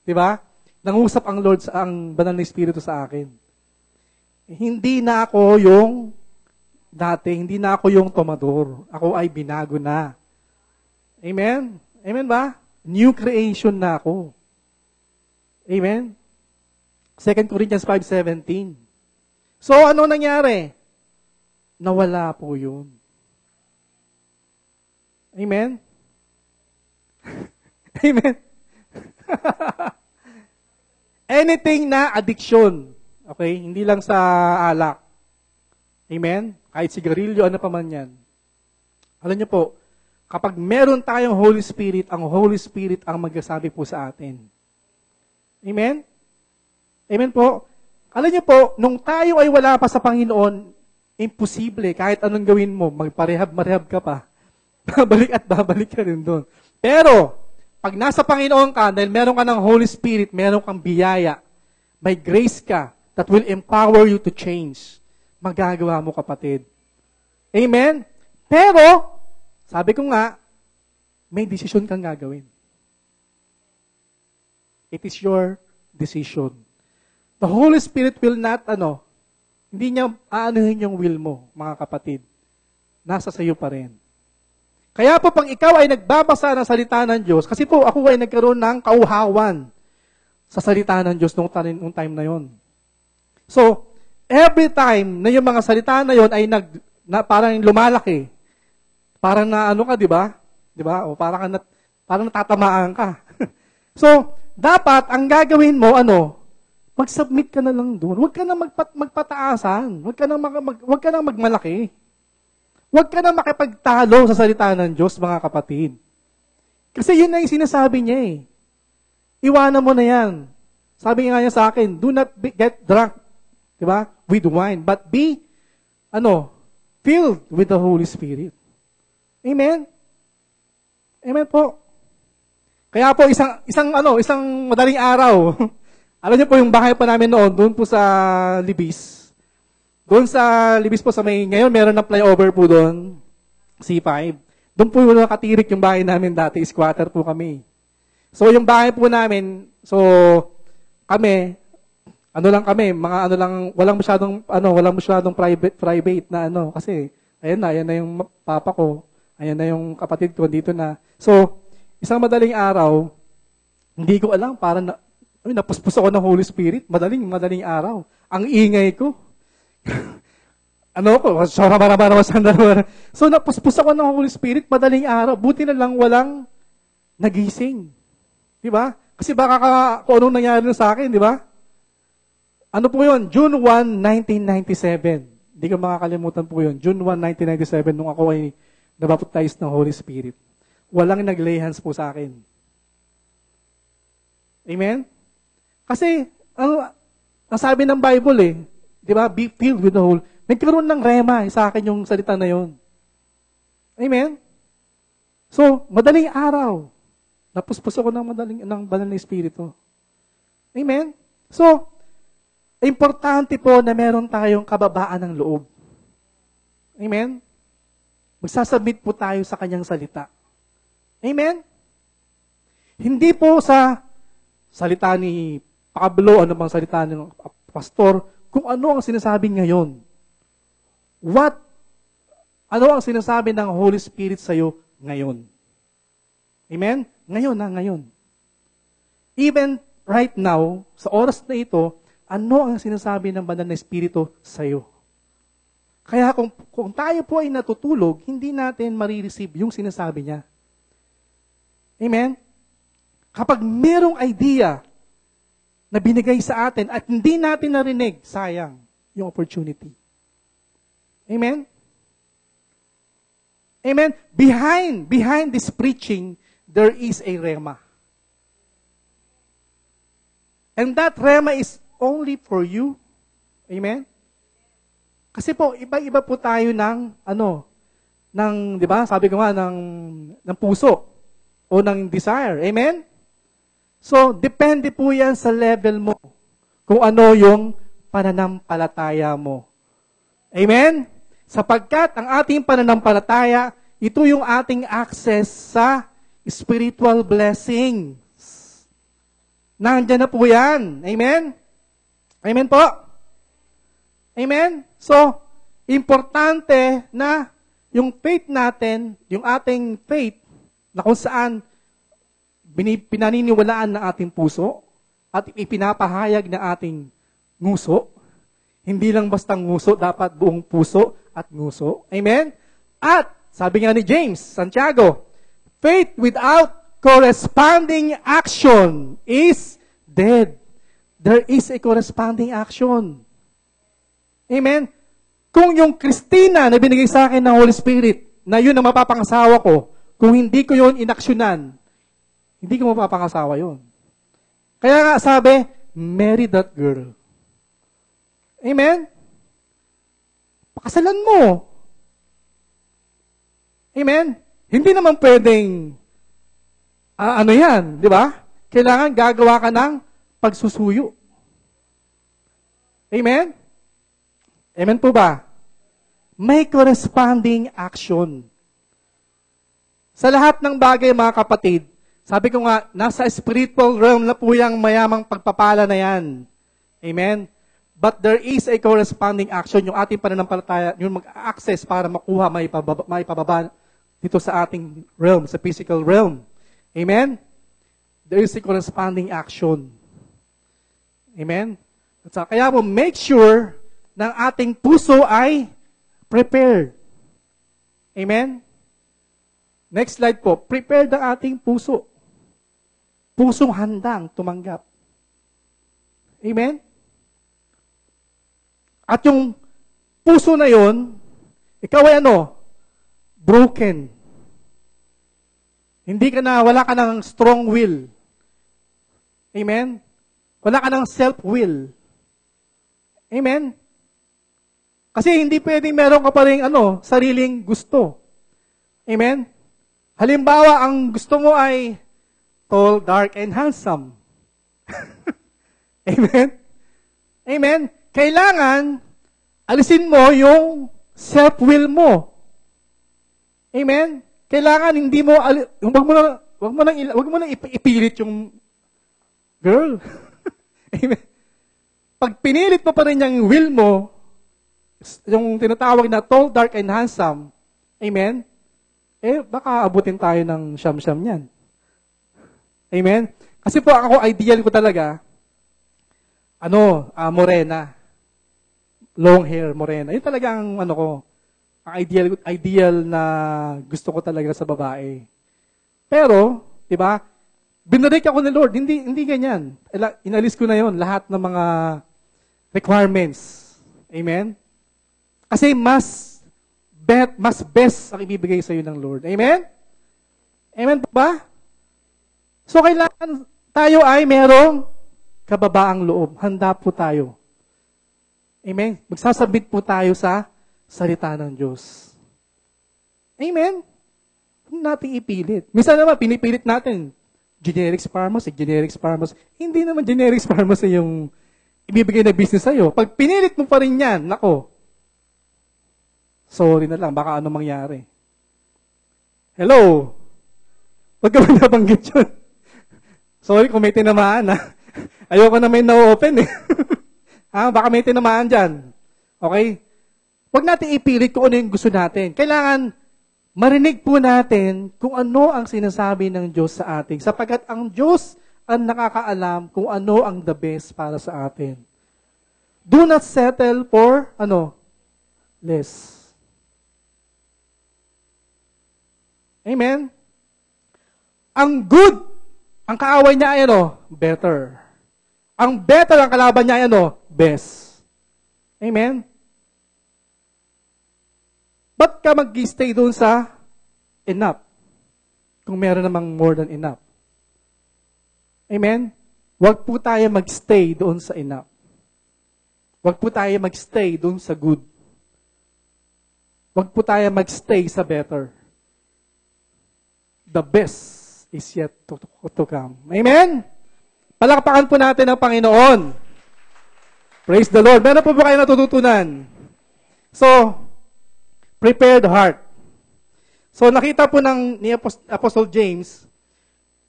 Speaker 1: di ba? Nangusap ang Lord, ang Banal na Espiritu sa akin. Hindi na ako yung dati, hindi na ako yung tomador. Ako ay binago na. Amen? Amen ba? New creation na ako. Amen? 2 Corinthians 5:17. So, ano nangyari? Nawala po yun. Amen? Amen? Anything na addiction. Okay? Hindi lang sa alak. Amen? Kahit sigarilyo, ano pa man yan. Alam niyo po, kapag meron tayong Holy Spirit, ang Holy Spirit ang magsasabi po sa atin. Amen? Amen po? Alam niyo po, nung tayo ay wala pa sa Panginoon, imposible, kahit anong gawin mo, marehab ka pa. Babalik ka rin doon. Pero, pag nasa Panginoon ka, dahil meron ka ng Holy Spirit, meron kang biyaya, may grace ka that will empower you to change. Magagawa mo, kapatid. Amen? Pero, sabi ko nga, may desisyon kang gagawin. It is your decision. The Holy Spirit will not, hindi niya aanuhin yung will mo, mga kapatid. Nasa sayo pa rin. Kaya po, pag ikaw ay nagbabasa ng salita ng Diyos, kasi po, ako ay nagkaroon ng kauhawan sa salita ng Diyos nung time na yon. So, every time na yung mga salita na yon ay parang lumalaki. Parang na ka, di ba? Di ba? O parang natatamaan ka. So, dapat, ang gagawin mo, mag-submit ka na lang doon. Huwag ka na magpataasan. Huwag ka na magmalaki. Huwag ka na makipagtalo sa salita ng Diyos, mga kapatid. Kasi yun na yung sinasabi niya eh. Iwanan mo na yan. Sabi nga niya sa akin, do not get drunk, diba? With wine, but be, filled with the Holy Spirit. Amen? Amen po. Kaya po, isang madaling araw, alam niyo po yung bahay pa namin noon, doon po sa Libis. Doon sa Libis po ngayon meron na flyover po doon, C5. Doon po nakatirik yung bahay namin dati, squatter po kami. So yung bahay po namin, kami, walang masyadong private na kasi ayan na yung papa ko, ayan na yung kapatid ko dito na. So, isang madaling araw, hindi ko alam, napuspos ako ng Holy Spirit, madaling araw. Ang ingay ko. So, napuspos ako ng Holy Spirit, madaling araw. Buti na lang walang nagising. Di ba? Kasi baka kung anong nangyari sa akin, di ba? Ano po yun? June 1, 1997. Hindi ko makakalimutan po yun. June 1, 1997, nung ako ay nabaptize ng Holy Spirit. Walang nag-lay hands po sa akin. Amen? Kasi, ang sabi ng Bible Di ba? Be filled with the Holy. Nagkaroon ng rema sa akin yung salita na yun. Amen? So, madaling araw, napuspos ako ng banal na Espiritu. Amen? So, importante po na meron tayong kababaan ng loob. Amen? Magsasubmit po tayo sa kanyang salita. Amen? Hindi po sa salita ni Pablo, ano bang salita ng pastor, kung ano ang sinasabi ngayon. Ano ang sinasabi ng Holy Spirit sa'yo ngayon? Amen? Ngayon. Even right now, sa oras na ito, ano ang sinasabi ng banal na Espiritu sa'yo? Kaya kung tayo po ay natutulog, hindi natin marireceive yung sinasabi niya. Amen? Kapag merong idea na binigay sa atin at hindi natin narinig, sayang yung opportunity. Amen? Amen? Behind this preaching, there is a rema. And that rema is only for you. Amen? Kasi po, iba-iba po tayo di ba? Sabi ko nga, ng puso o ng desire. Amen? So, depende po yan sa level mo kung ano yung pananampalataya mo. Amen? Sapagkat ang ating pananampalataya, ito yung ating access sa spiritual blessings. Nandiyan na po yan. Amen? Amen po? Amen? So, importante na yung faith natin, yung ating faith, na kung saan pinaniniwalaan ng ating puso at ipinapahayag ng ating nguso. Hindi lang basta nguso, dapat buong puso at nguso. Amen? At, sabi nga ni James, Santiago, faith without corresponding action is dead. There is a corresponding action. Amen? Kung yung Christina na binigay sa akin ng Holy Spirit, na yun ang mapapangasawa ko, kung hindi ko yun inaksyonan, hindi ko mapapangasawa yun. Kaya nga sabi, marry that girl. Amen? Pakasalan mo. Amen? Hindi naman pwedeng, yan, di ba? Kailangan gagawa ka ng pagsusuyo. Amen? Amen po ba? May corresponding action. Sa lahat ng bagay, mga kapatid, sabi ko nga, nasa spiritual realm na po yung mayamang pagpapala na yan. Amen? But there is a corresponding action, yung ating pananampalataya, yung mag-access para makuha, maipababa dito sa ating realm, sa physical realm. Amen? There is a corresponding action. Amen? At kaya po, make sure na ang ating puso ay prepared. Amen? Next slide po. Prepared ang ating puso. Pusong handang tumanggap. Amen? At yung puso na yon, ikaw ay broken. Wala ka ng strong will. Amen? Wala ka ng self-will. Amen? Kasi hindi pwedeng meron ka pa rin sariling gusto. Amen? Halimbawa, ang gusto mo ay tall, dark, and handsome. Amen? Amen? Kailangan, alisin mo yung self-will mo. Amen? Kailangan hindi mo, wag mo na ipilit yung girl. Amen? Pag pinilit mo pa rin yung will mo, yung tinatawag na tall, dark, and handsome, amen? Baka abutin tayo ng siyam-siyam niyan. Amen? Kasi po, ako, ideal ko talaga, morena. Long hair, morena. Yun talaga ang, ang ideal na gusto ko talaga sa babae. Pero, di ba, binarek ako ni Lord, hindi ganyan. Inalis ko na yon lahat ng mga requirements. Amen? Kasi mas best ang ibibigay sa iyo ng Lord. Amen? Amen po ba? So, kailangan tayo ay merong kababaang loob. Handa po tayo. Amen? Magsasabit po tayo sa salita ng Diyos. Amen? Huwag nating ipilit. Minsan naman, pinipilit natin. Generics pharmacy. Hindi naman generics pharmacy yung ibibigay na business sa'yo. Pag pinilit mo pa rin yan, nako, sorry na lang, baka ano mangyari. Hello? Huwag ka ba nabanggit yun? Sorry kung may tinamaan, ha? Ayoko na may na-open, eh. Baka may tinamaan dyan. Okay? Huwag natin ipilit kung ano yung gusto natin. Kailangan marinig po natin kung ano ang sinasabi ng Diyos sa atin. Sapagkat ang Diyos ang nakakaalam kung ano ang the best para sa atin. Do not settle for, less. Amen? Ang good, ang kaaway niya ay better. Ang better ang kalaban niya ay best. Amen? Ba't ka mag-stay doon sa enough? Kung meron namang more than enough. Amen? Huwag po tayo mag-stay doon sa enough. Huwag po tayo mag-stay doon sa good. Huwag po tayo mag-stay sa better. The best is yet to come. Amen? Palakpakan po natin ang Panginoon. Praise the Lord. Meron po ba kayo natututunan? So, prepared heart. So, nakita po ni Apostle James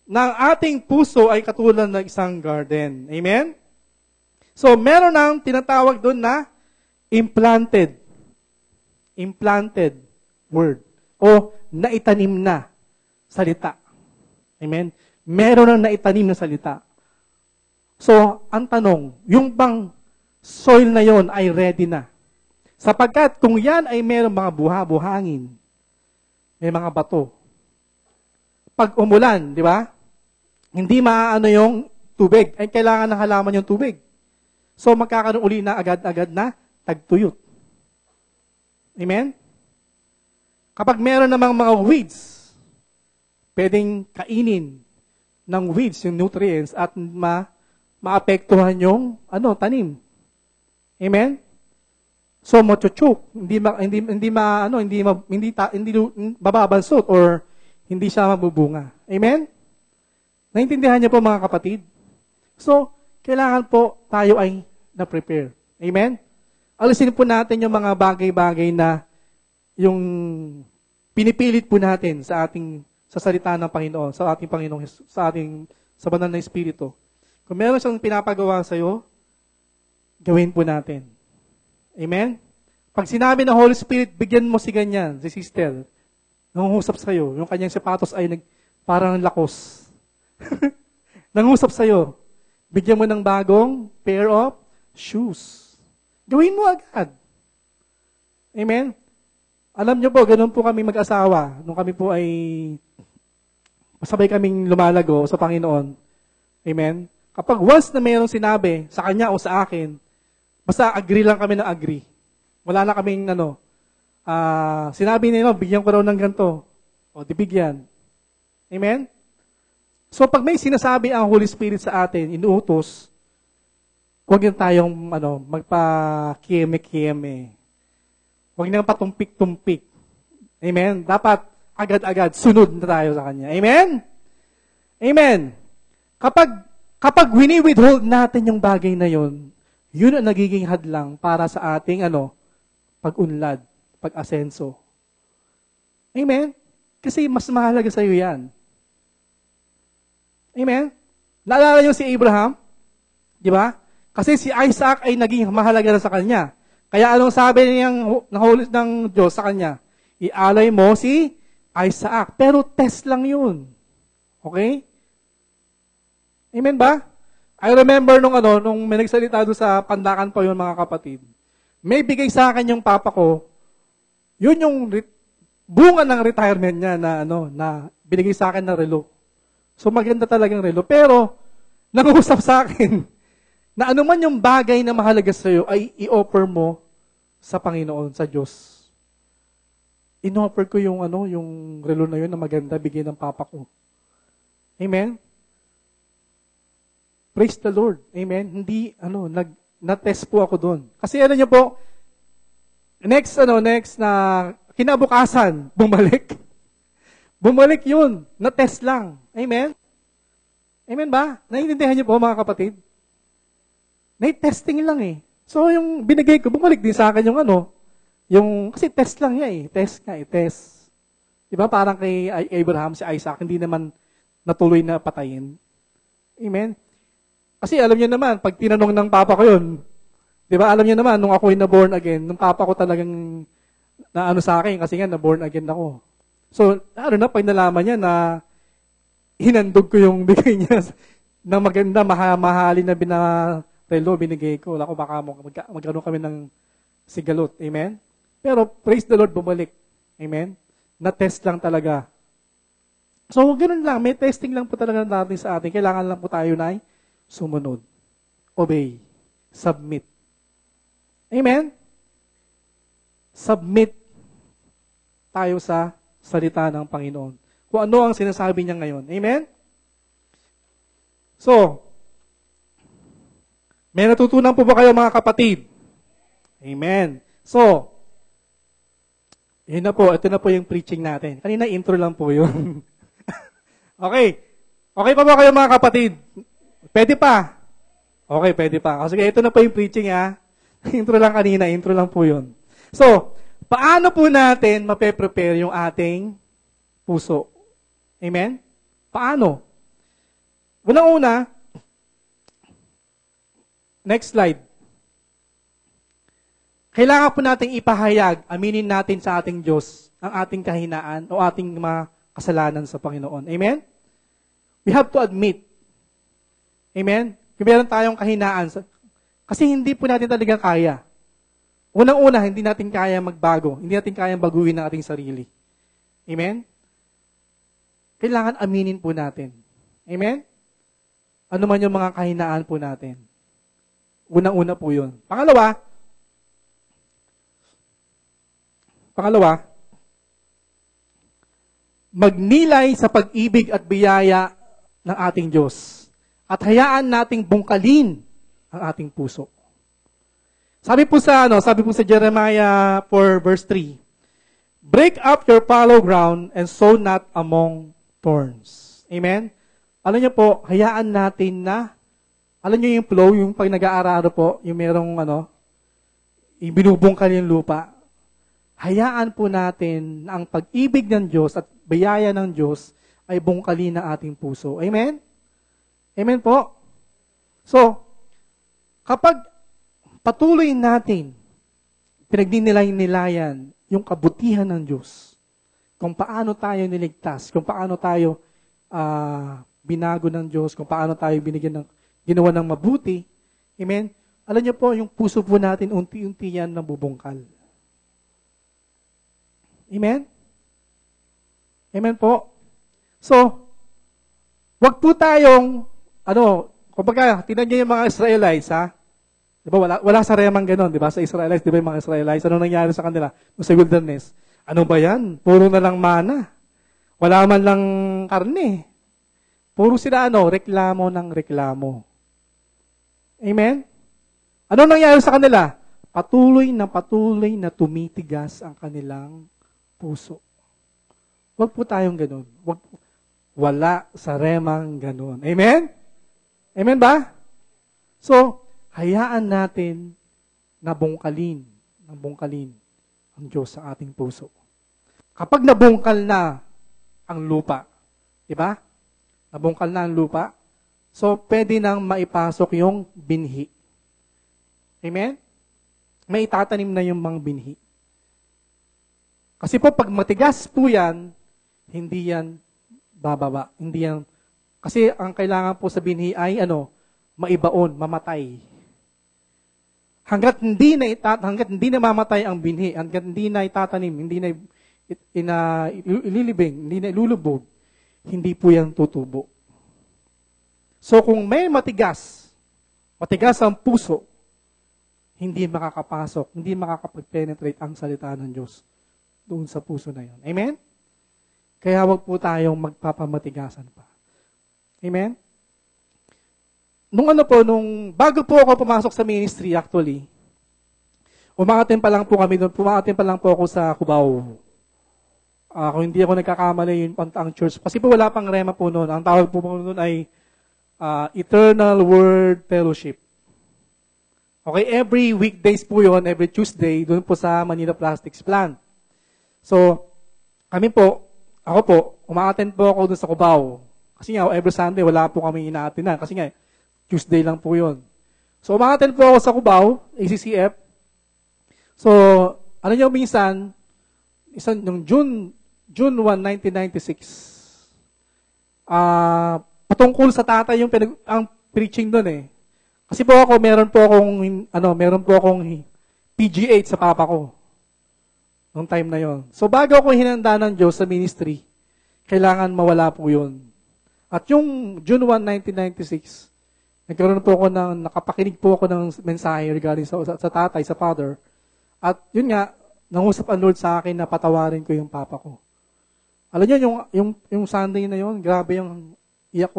Speaker 1: na ang ating puso ay katulad ng isang garden. Amen? So, meron ng tinatawag doon na implanted word o naitanim na salita. Amen? Meron ng naitanim na salita. So, ang tanong, yung bang soil na yon ay ready na? Sapagkat kung yan ay meron mga buhangin, may mga bato. Pag umulan, di ba? Hindi maaano yung tubig. Ay kailangan ng halaman yung tubig. So, magkakaroon uli na agad-agad na tagtuyot. Amen? Kapag meron namang mga weeds, pwedeng kainin ng weeds, yung nutrients, at maapektuhan yung tanim. Amen? So machuchuk, hindi mababansot or hindi siya mabubunga. Amen? Naintindihan niyo po mga kapatid? So, kailangan po tayo ay na-prepare. Amen? Alisin po natin yung mga bagay-bagay na yung pinipilit po natin sa salita ng Panginoon, sa ating Panginoon, sa banal na Espiritu. Kung meron siyang pinapagawa sa iyo, gawin po natin. Amen? Pag sinabi ng Holy Spirit, bigyan mo si ganyan, si sister, nangungusap sa iyo, yung kanyang sapatos ay parang lakos. Nangusap sa iyo, bigyan mo ng bagong pair of shoes. Gawin mo agad. Amen? Alam niyo po, ganun po kami mag-asawa. Nung kami po ay masabay kaming lumalago sa Panginoon. Amen? Kapag once na mayroong sinabi sa kanya o sa akin, basta agree lang kami na agree. Wala na kaming sinabi niya, bigyan ko raw ng ganito. O, di bigyan. Amen? So, pag may sinasabi ang Holy Spirit sa atin, inuutos, huwag yung tayong magpa-kieme-kieme. Huwag nang patumpik-tumpik. Amen? Dapat agad-agad, sunod na tayo sa Kanya. Amen? Amen. Kapag wini-withhold natin yung bagay na yun, yun ang nagiging hadlang para sa ating pag-unlad, pag-asenso. Amen? Kasi mas mahalaga sa iyo yan. Amen? Naalala niyo si Abraham? Di ba? Kasi si Isaac ay naging mahalaga na sa kanya. Kaya anong sabi ng Diyos sa kanya? Ialay mo si Isaac. Pero test lang yun. Okay? Amen ba? I remember nung may nagsalita doon sa Pandakan pa yun, mga kapatid. May bigay sa akin yung papa ko, yun yung bunga ng retirement niya na binigay sa akin na relo. So maganda talagang relo. Pero, nangusap sa akin, na anuman yung bagay na mahalaga sa iyo ay i-offer mo sa Panginoon, sa Diyos. In-offer ko yung relo na yun na maganda, bigay ng papa ko. Amen? Praise the Lord. Amen? Hindi, na-test po ako doon. Kasi ano niyo po, next na kinabukasan, bumalik. Bumalik yun. Na-test lang. Amen? Amen ba? Naiintindihan niyo po mga kapatid? Na-testing lang eh. So yung binigay ko, bumalik din sa akin kasi test lang niya eh. Test nga eh, test. Diba parang kay Abraham, si Isaac, hindi naman natuloy na patayin. Amen? Kasi alam niyo naman, pag tinanong ng papa ko yun, diba alam niyo naman, nung ako'y na-born again, nung papa ko talagang na sa akin, kasi nga na-born again ako. So, pag nalaman niya na hinandog ko yung bigay niya ng maganda, mahalin na relo, binigay ko. Ako baka magkaroon kami ng sigalot. Amen? Pero, praise the Lord, bumalik. Amen? Na-test lang talaga. So, ganoon lang. May testing lang po talaga natin sa atin. Kailangan lang po tayo na sumunod. Obey. Submit. Amen? Submit tayo sa salita ng Panginoon. Kung ano ang sinasabi niya ngayon. Amen? So, may natutunan po ba kayo mga kapatid? Amen. So, yun na po. Ito na po yung preaching natin. Kanina intro lang po yun. Okay. Okay pa ba kayo mga kapatid? Pwede pa? Okay, pwede pa. Sige, ito na po yung preaching ha. Intro lang kanina. Intro lang po yun. So, paano po natin mape-prepare yung ating puso? Amen? Paano? Unang-una, next slide. Kailangan po nating ipahayag, aminin natin sa ating Diyos ang ating kahinaan o ating mga kasalanan sa Panginoon. Amen? We have to admit. Amen? Kung meron tayong kahinaan, kasi hindi po natin talaga kaya. Unang-una, hindi natin kaya magbago. Hindi natin kaya baguhin ang ating sarili. Amen? Kailangan aminin po natin. Amen? Ano man yung mga kahinaan po natin. Unang-una po yun. Pangalawa, magnilay sa pag-ibig at biyaya ng ating Diyos. At hayaan nating bungkalin ang ating puso. Sabi po sa Jeremiah 4 verse 3, break up your fallow ground and sow not among thorns. Amen? Alam niyo po, hayaan natin na, alam niyo yung flow, yung pag nag-aararo po, yung merong ibinubungkal yung lupa. Hayaan po natin na ang pag-ibig ng Diyos at biyaya ng Diyos ay bungkalin ng ating puso. Amen? Amen po? So, kapag patuloy natin pinagdinilayan yung kabutihan ng Diyos, kung paano tayo niligtas, kung paano tayo binago ng Diyos, kung paano tayo ginawa ng mabuti, amen? Alam niyo po, yung puso po natin, unti-unti yan nabubungkal. Amen? Amen po? So, wag po tayong, kumbaga, tingnan niyo yung mga Israelites, ha? Diba, wala sa remang ganon, diba? Sa Israelites, diba yung mga Israelites, ano nangyari sa kanila? Sa wilderness, ano ba yan? Puro na lang mana. Wala man lang karne. Puro sila, reklamo ng reklamo. Amen? Ano nangyari sa kanila? Patuloy na tumitigas ang kanilang puso. Huwag po tayong ganun. Wala sa remang ganun. Amen? Amen ba? So, hayaan natin na bungkalin ang Diyos sa ating puso. Kapag nabungkal na ang lupa, di ba? Nabungkal na ang lupa, so pwede nang maipasok yung binhi. Amen? May itatanim na yung mga binhi. Kasi po, pag matigas po yan, hindi yan bababa. Hindi yan, kasi ang kailangan po sa binhi ay, maibaon, mamatay. Hanggat hindi na mamatay ang binhi, hanggat hindi na itatanim, hindi na ililibing, hindi na ilulubog, hindi po yan tutubo. So kung may matigas ang puso, hindi makakapasok, hindi makakapag-penetrate ang salita ng Diyos doon sa puso na yun. Amen? Kaya wag po tayong magpapamatigasan pa. Amen? nung bago po ako pumasok sa ministry actually, umaattend pa lang po kami doon, pumaattend pa lang po ako sa Cubao. Kung hindi ako nagkakamali yung ang church, kasi po wala pang rema po noon. Ang tawag po noon ay Eternal Word Fellowship. Okay, every weekdays po yon, every Tuesday, doon po sa Manila Plastics Plant. So, ako po, umaattend po ako doon sa Cubao. Kasi nga, every Sunday, wala po kami ina-attendan. Kasi nga, Tuesday lang po yon. So, umaattend po ako sa Cubao, ACCF. So, ano nyo minsan, nung June 1, 1996, patungkol sa tatay yung ang preaching doon eh. Kasi po ako, meron po akong PG8 sa papa ko. Nung time na yon. So, bago ako hinanda ng Diyos sa ministry, kailangan mawala po yun. At yung June 1, 1996, nakapakinig po ako ng mensahe regarding sa tatay, sa father. At yun nga, nangusap ang Lord sa akin na patawarin ko yung papa ko. Alam niyo, yung Sunday na yon, grabe yung iyak ko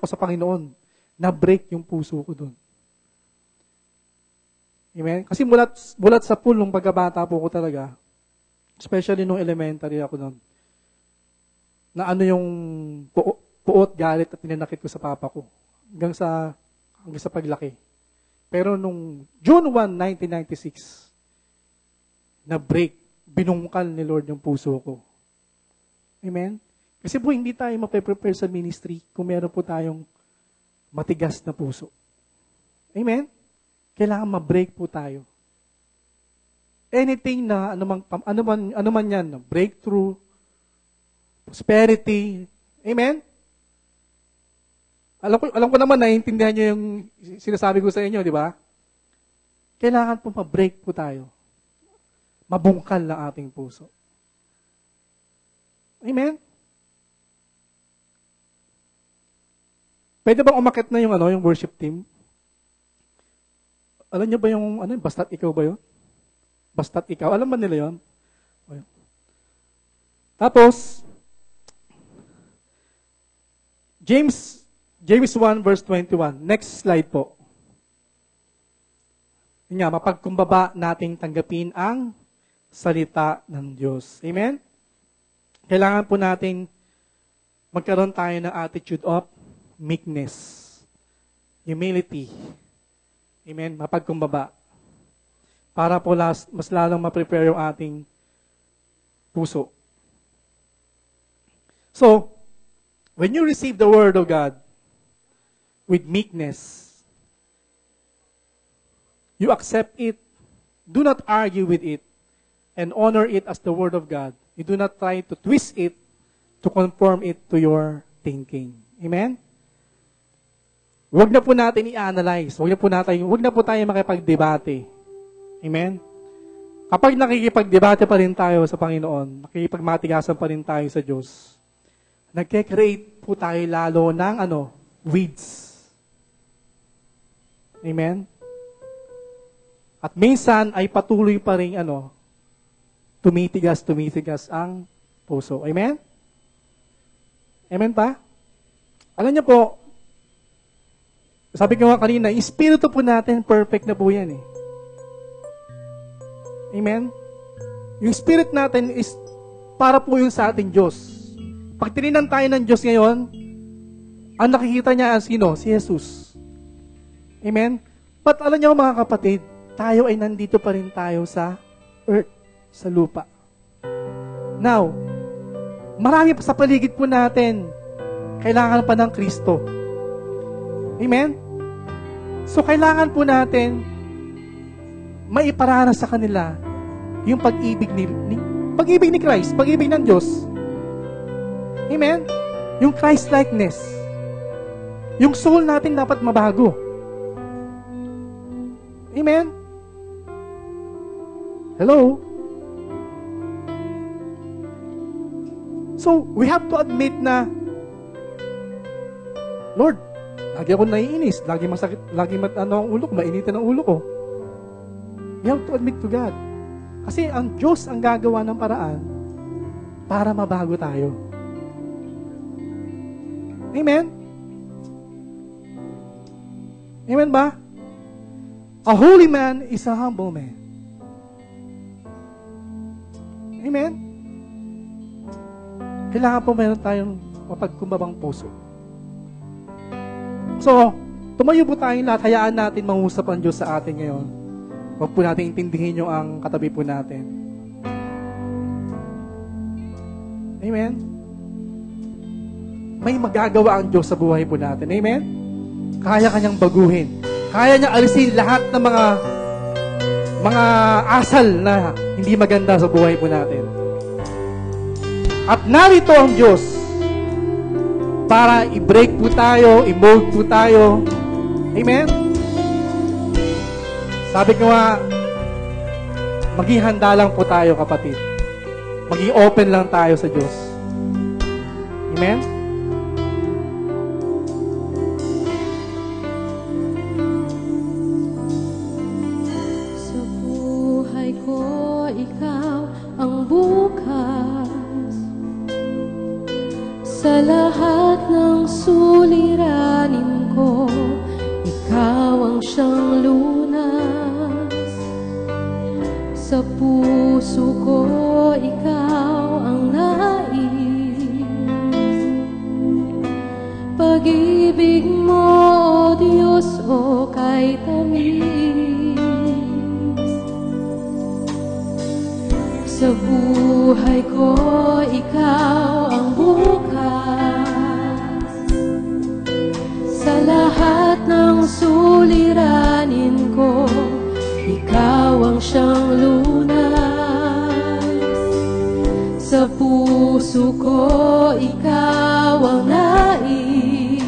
Speaker 1: sa Panginoon. Na-break yung puso ko doon. Amen? Kasi mulat sa pool nung pagkabata po ko talaga, especially nung elementary ako noon, na ano yung puot, galit at tinanakit ko sa papa ko. Hanggang sa paglaki. Pero nung June 1, 1996, na-break, binungkal ni Lord yung puso ko. Amen? Kasi po, hindi tayo mape-prepare sa ministry kung meron po tayong matigas na puso. Amen? Kailangan ma-break po tayo. Anything na, ano man yan, breakthrough, prosperity, amen? Alam ko naman, naiintindihan nyo yung sinasabi ko sa inyo, di ba? Kailangan po ma-break po tayo. Mabungkal ang ating puso. Amen? Pwede bang umakyat na yung worship team? Alam niyo ba basta't ikaw ba yun? Basta't ikaw. Alam ba nila yun? Tapos, James 1 verse 21. Next slide po. Yun nga, mapagkumbaba nating tanggapin ang salita ng Diyos. Amen? Kailangan po nating magkaroon tayo ng attitude of meekness, humility. Amen? Mapagkumbaba. Para po mas lalong ma-prepare yung ating puso. So, when you receive the Word of God with meekness, you accept it, do not argue with it, and honor it as the Word of God. You do not try to twist it to conform it to your thinking. Amen? Huwag na po natin i-analyze. Huwag na po tayo makipagdebate. Amen? Kapag nakikipagdebate pa rin tayo sa Panginoon, nakikipagmatigasan pa rin tayo sa Diyos, nagke-create po tayo lalo ng weeds. Amen? At minsan ay patuloy pa rin tumitigas ang puso. Amen? Amen pa? Alam niyo po, sabi ko nga kanina, yung espiritu po natin, perfect na po yan eh. Amen? Yung spirit natin is para po yun sa ating Diyos. Pag tininan tayo ng Diyos ngayon, ang nakikita niya as sino? Si Jesus. Amen? But alam niyo mga kapatid, tayo ay nandito pa rin tayo sa earth, sa lupa. Now, marami pa sa paligid po natin, kailangan pa ng Kristo. Amen? So, kailangan po natin maiparana sa kanila yung pag-ibig ni Christ, pag-ibig ng Diyos. Amen? Yung Christ-likeness. Yung soul natin dapat mabago. Amen? Hello? So, we have to admit na, Lord, lagi ako naiinis, lagi masakit, ang ulo ko, mainitin ang ulo ko. We have to admit to God. Kasi ang Diyos ang gagawa ng paraan para mabago tayo. Amen? Amen ba? A holy man is a humble man. Amen? Kailangan po meron tayong mapagkumbabang puso. So, tumayo po tayong lahat. Hayaan natin mangusap ang Diyos sa atin ngayon. Huwag po natin intindihin yung ang katabi po natin. Amen? May magagawa ang Diyos sa buhay po natin. Amen? Kaya kanyang baguhin. Kaya niyang alisin lahat ng mga asal na hindi maganda sa buhay po natin. At narito ang Diyos para i-break po tayo, i-mold po tayo. Amen? Sabi ko nga, maging handa lang po tayo, kapatid. Maging open lang tayo sa Diyos. Amen?
Speaker 2: Sa buhay ko, ikaw ang bukas. Sa lahat ng suliranin ko, ikaw ang siyang lunas. Sa puso ko, ikaw ang nais. Pag-ibig mo, O Diyos, o kay tamis. Sa buhay ko, ikaw ang bukas. Sa lahat ng suliranin ko, ikaw ang siyang lunas. Sa puso ko, ikaw ang nais.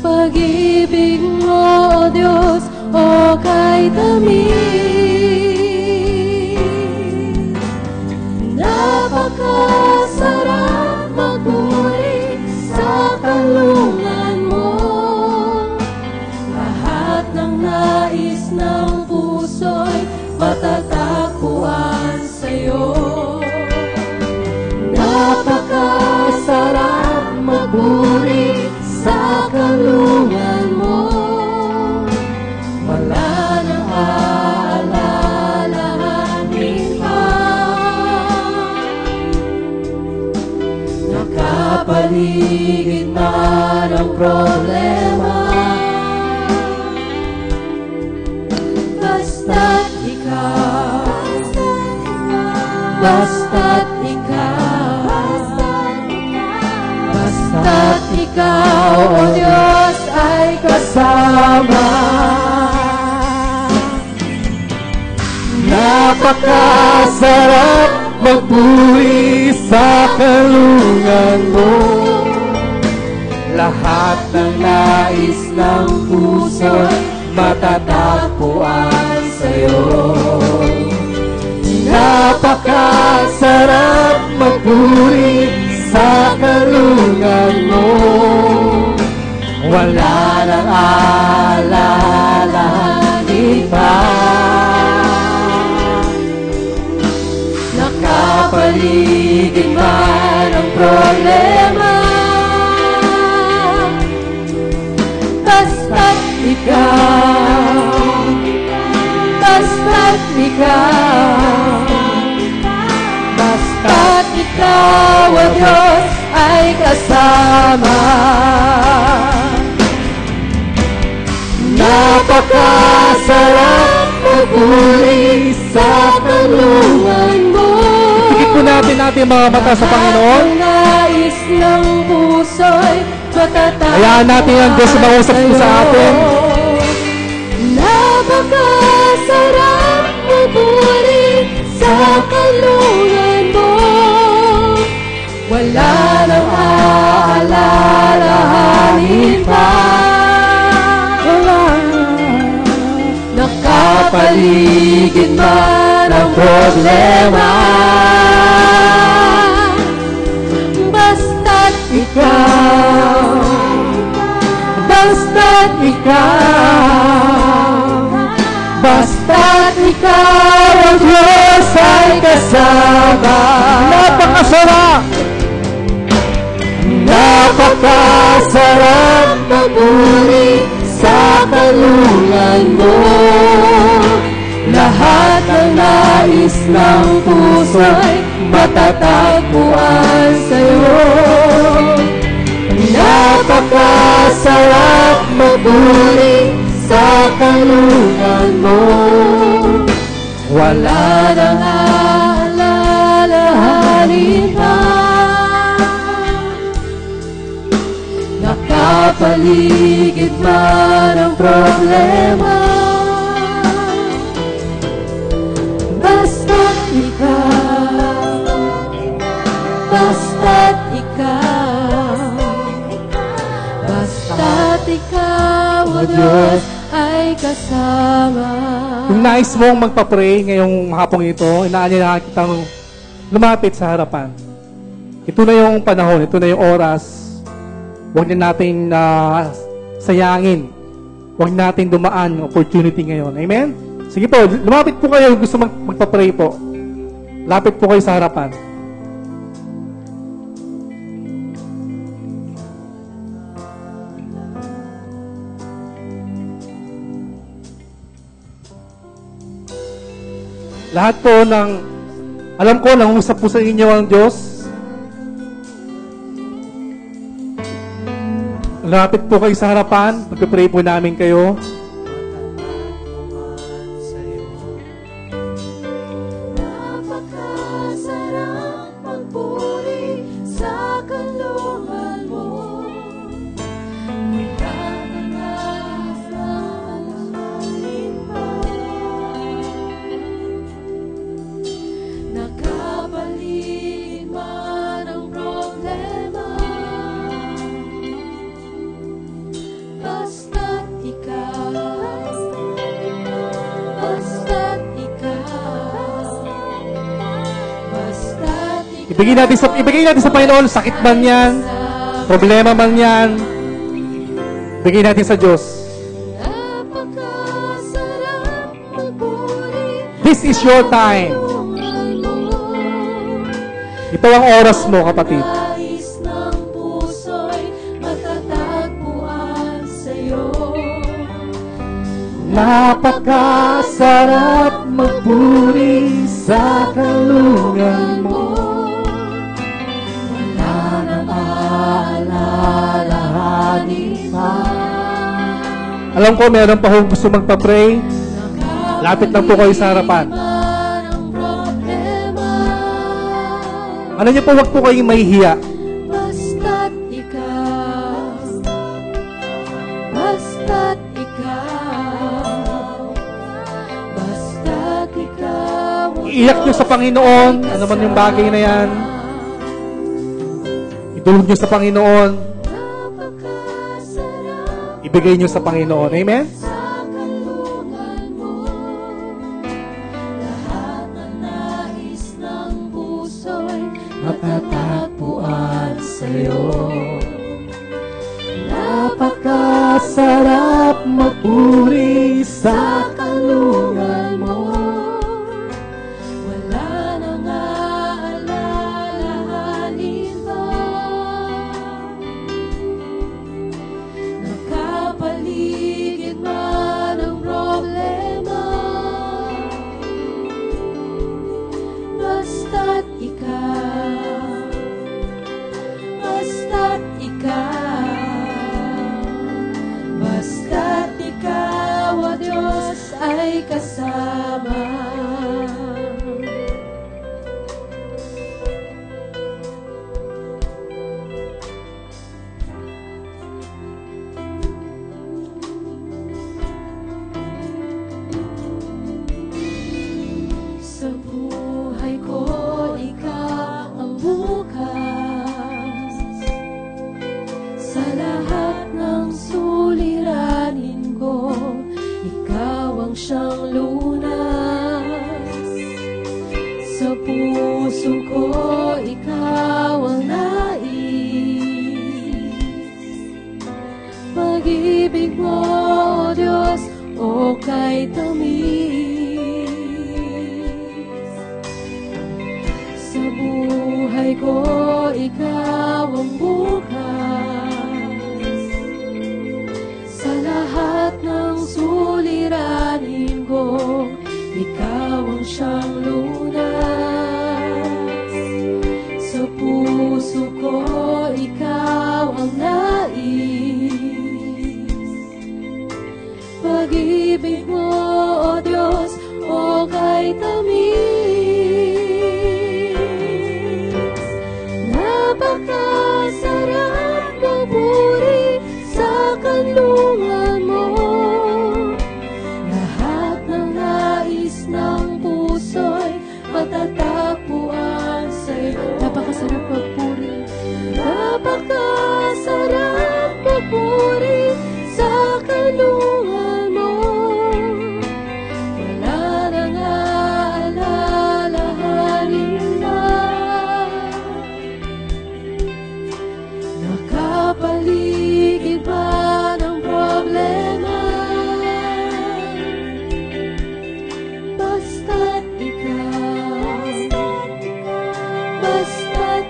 Speaker 2: Pag-ibig mo, O Diyos, o kay tamis. Napakasarap magmuli sa kalungan mo. Lahat ng nais ng puso'y matatagpuan sa'yo. Napakasarap magmuli sa kalungan mo. Wala nang aalalahanin pa. Nakapaligid man ang problema, basta't ikaw, basta't ikaw, basta't ikaw, O Diyos, ay kasama.
Speaker 1: Napakasarap magbuhay sa kalungan mo. Lahat ng nais ng puso matatagpuan sa'yo. Napakasarap magbuhay sa kalungan mo. Wala nang alalahanin pa. Nakapaligid man ang problema, basta't ikaw, basta't ikaw, basta't ikaw, O Diyos, ay kasama. Napakasarap magmuli sa kalungan mo. Tigit po natin mga mata sa Panginoon.
Speaker 2: Nais ng puso'y matatagpuan.
Speaker 1: Hayaan natin ang Diyos mausap po sa atin.
Speaker 2: Napakasarap magmuli sa kalungan mo. Wala nang aalalahanin pa. Nakapaligid man ang problema, basta't ikaw, basta't ikaw, basta't ikaw, ang Diyos ay kasama.
Speaker 1: Napakasarap!
Speaker 2: Napakasarap magpuri sa kalungan mo. Lahat ng nais ng puso'y matatagpuan sa'yo. Napakasarap magpuri sa kalungan mo. Wala nang aalalahanin pa. Nakapaligid man ang problema. Basta't ikaw, basta't ikaw, basta't ikaw, o Diyos, ay kasama.
Speaker 1: Kung nais mong magpa-pray ngayong hapong ito, inaanyayahan kitang lumapit sa harapan. Ito na yung panahon, ito na yung oras. Huwag na natin sayangin. Huwag natin dumaan ng opportunity ngayon. Amen? Sige po, lumapit po kayo. Gusto magpa-pray po. Lapit po kayo sa harapan. Lahat po ng, alam ko, nangusap po sa inyo ang Diyos. Lapit po kayo sa harapan. Magpipray po namin kayo.
Speaker 2: Napakasarap magpuri sa kalungan mo. Nakapaligid man ang problema. Basta't ikaw, basta't ikaw, basta't ikaw.
Speaker 1: Ibigay natin sa Panginoon. Sakit man yan. Problema man yan. Ibigay natin sa Diyos.
Speaker 2: Napakasarap magpuri.
Speaker 1: This is your time. Ito ang oras mo, kapatid.
Speaker 2: Nais ng puso'y matatagpuan sa'yo.
Speaker 1: Napakasarap magpuri sa kalungan mo.
Speaker 2: Wala nang aalalahanin pa.
Speaker 1: Alam ko, meron pa akong gusto magpa-pray. Lapit lang po kayo sa harapan.
Speaker 2: Ang problema.
Speaker 1: Ano niyo po, wag po kayong mahihiya.
Speaker 2: Basta't ikaw, basta't ikaw, basta't ikaw.
Speaker 1: Iiyak niyo sa Panginoon. Ano man yung bagay na yan. Idulog niyo sa Panginoon.
Speaker 2: Napakasarap
Speaker 1: Ibigay niyo sa Panginoon. Amen?
Speaker 2: sa kalungan mo. Lahat ng nais ng puso'y matatagpuan sa'yo.
Speaker 1: Napakasarap magpuri sa kalungan mo.
Speaker 2: Wala nang aalalahanin pa. Nakapaligid man ang problema. Basta't ikaw, basta't ikaw, basta't ikaw, o Diyos, ay kasama. Sa buhay ko, ikaw ang bukas. Sa lahat ng suliranin ko, ikaw ang siyang lunas. Sa puso ko, ikaw ang nais. Pag-ibig mo, O Diyos, o kay tamis. Sa buhay ko, ikaw ang bukas. basta't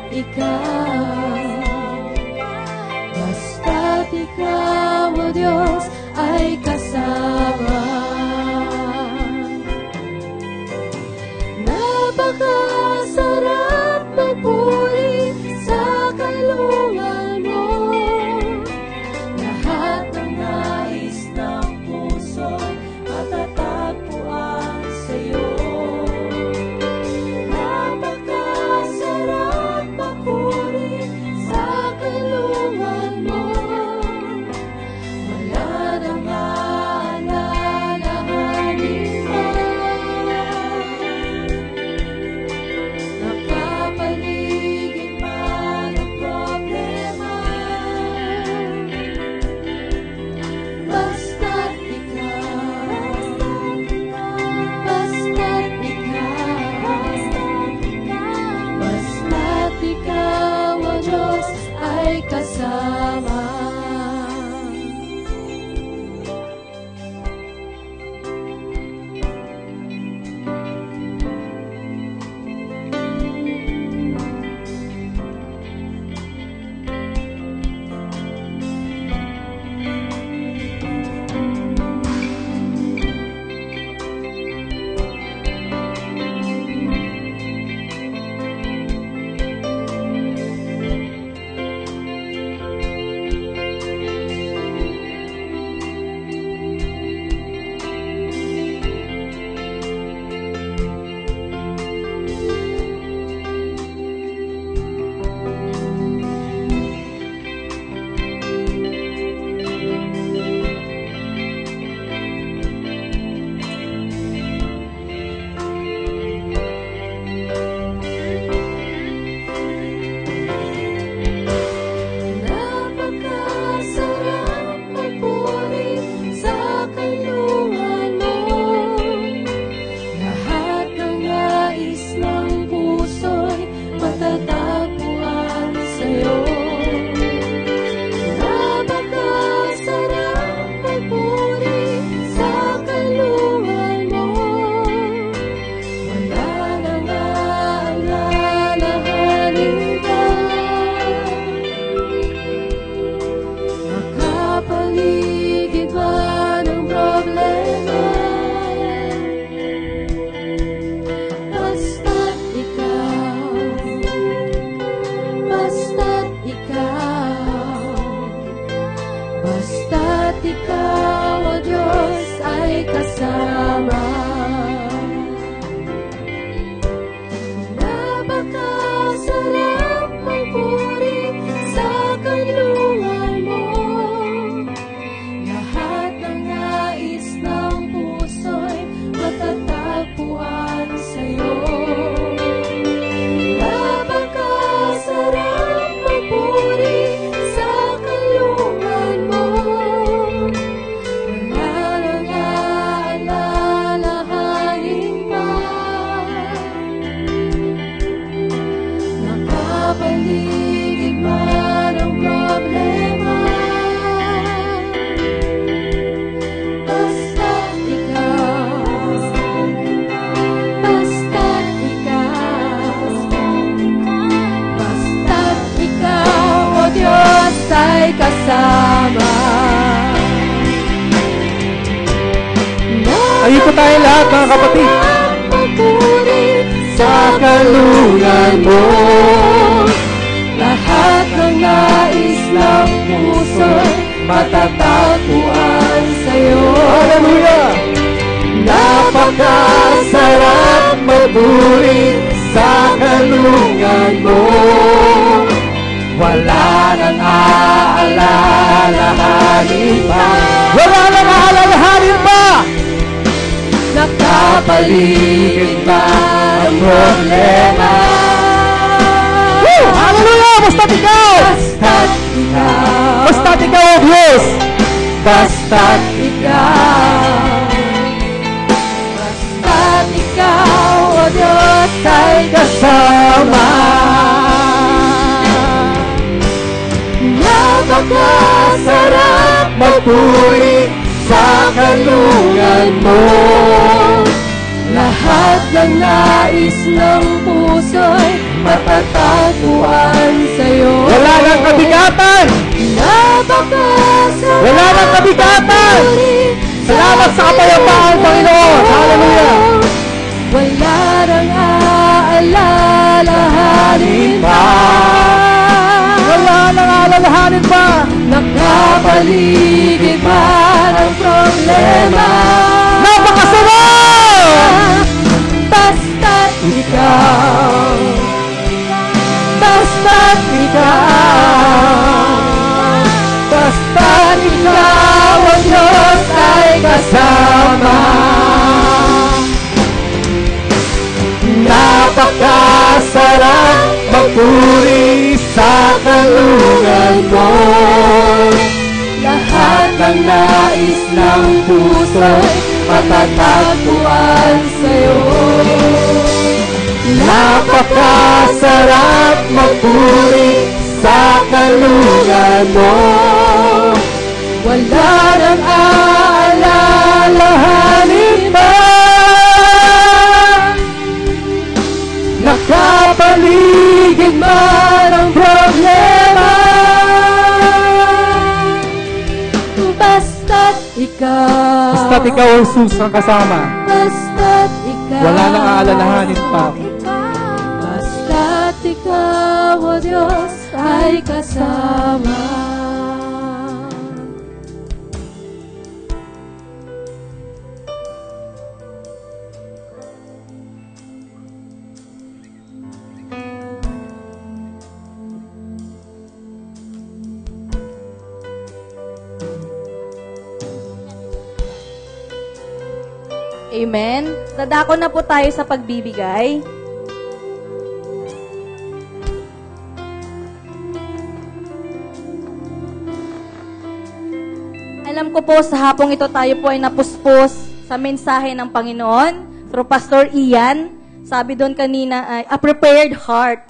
Speaker 2: ikaw, o Diyos, ay kasama. Napakasarap magpuri sa kalungan mo. Lahat ng nais ng puso'y matatagpuan sa'yo. Napakasarap magpuri sa kalungan mo. Wala nang aalalahanin mo. Nakapaligid man ang problema. Basta't ikaw, o Diyos, ay kasama. Napakasarap magpuri sa kalungan mo. Lahat ng nais ng puso'y matatagpuan sa'yo. Napakasarap magpuri sa kalungan mo. Wala nang aalalahanin ka. Makapaligid man ang problema. Basta't ikaw, o Diyos, ay kasama. Napakasarap magpuri sa kalungan mo. Lahat ng nais ng puso'y matatagpuan sa'yo. Napakasarap magpuri sa kalungan mo. Wala nang aalalahanin pa. Nakapaligid man ang problema. Basta't ikaw, o Diyos, ay kasama.
Speaker 1: Ayun po tayo lahat, mga kapatid.
Speaker 2: Magpuri
Speaker 1: Sa kalungan mo.
Speaker 2: lahat ng nais ng puso'y matatagpuan sa'yo.
Speaker 1: Hallelujah! Napakasarap magpuri sa kalungan mo. Wala nang aalalahanin pa. Wala nang aalalahanin pa. Nakapaligid pa ang problema. Woo! Hallelujah! Basta't ikaw! Basta't ikaw, O Diyos! Basta't
Speaker 2: ikaw, o Diyos, ay
Speaker 1: kasama.
Speaker 2: napakasarap
Speaker 1: Magpuri sa kalungan mo.
Speaker 2: lahat ng nais ng puso'y matatagpuan sa'yo.
Speaker 1: Wala nang kabigatan!
Speaker 2: Napakasarap
Speaker 1: Wala nang kabigatan! Salamat sa kapayapaan, Panginoon! Hallelujah!
Speaker 2: Wala nang aalalahanin pa.
Speaker 1: Wala nang alalahanin pa!
Speaker 2: Nakapaligid man ang problema.
Speaker 1: Napakasarap!
Speaker 2: Basta't ikaw, basta't ikaw, basta't ikaw ang Diyos ay kasama.
Speaker 1: Napakasarap magpuri sa kalungan mo.
Speaker 2: Lahat ng nais ng puso'y matatagpuan sa'yo.
Speaker 1: Napakasarap magpuri sa kalungan mo.
Speaker 2: Wala nang aalalahanin pa.
Speaker 1: Nakapaligid
Speaker 2: man ang problema. Basta't ikaw,
Speaker 1: Basta't ikaw, Jesus, ang kasama.
Speaker 2: basta't ikaw,
Speaker 1: Wala nang aalalahanin pa.
Speaker 2: basta't ikaw, o Diyos, ay kasama. Amen. Dadako na po tayo sa pagbibigay. Alam ko po sa hapong ito tayo po ay napuspos sa mensahe ng Panginoon through Pastor Ian. Sabi doon kanina ay a prepared heart.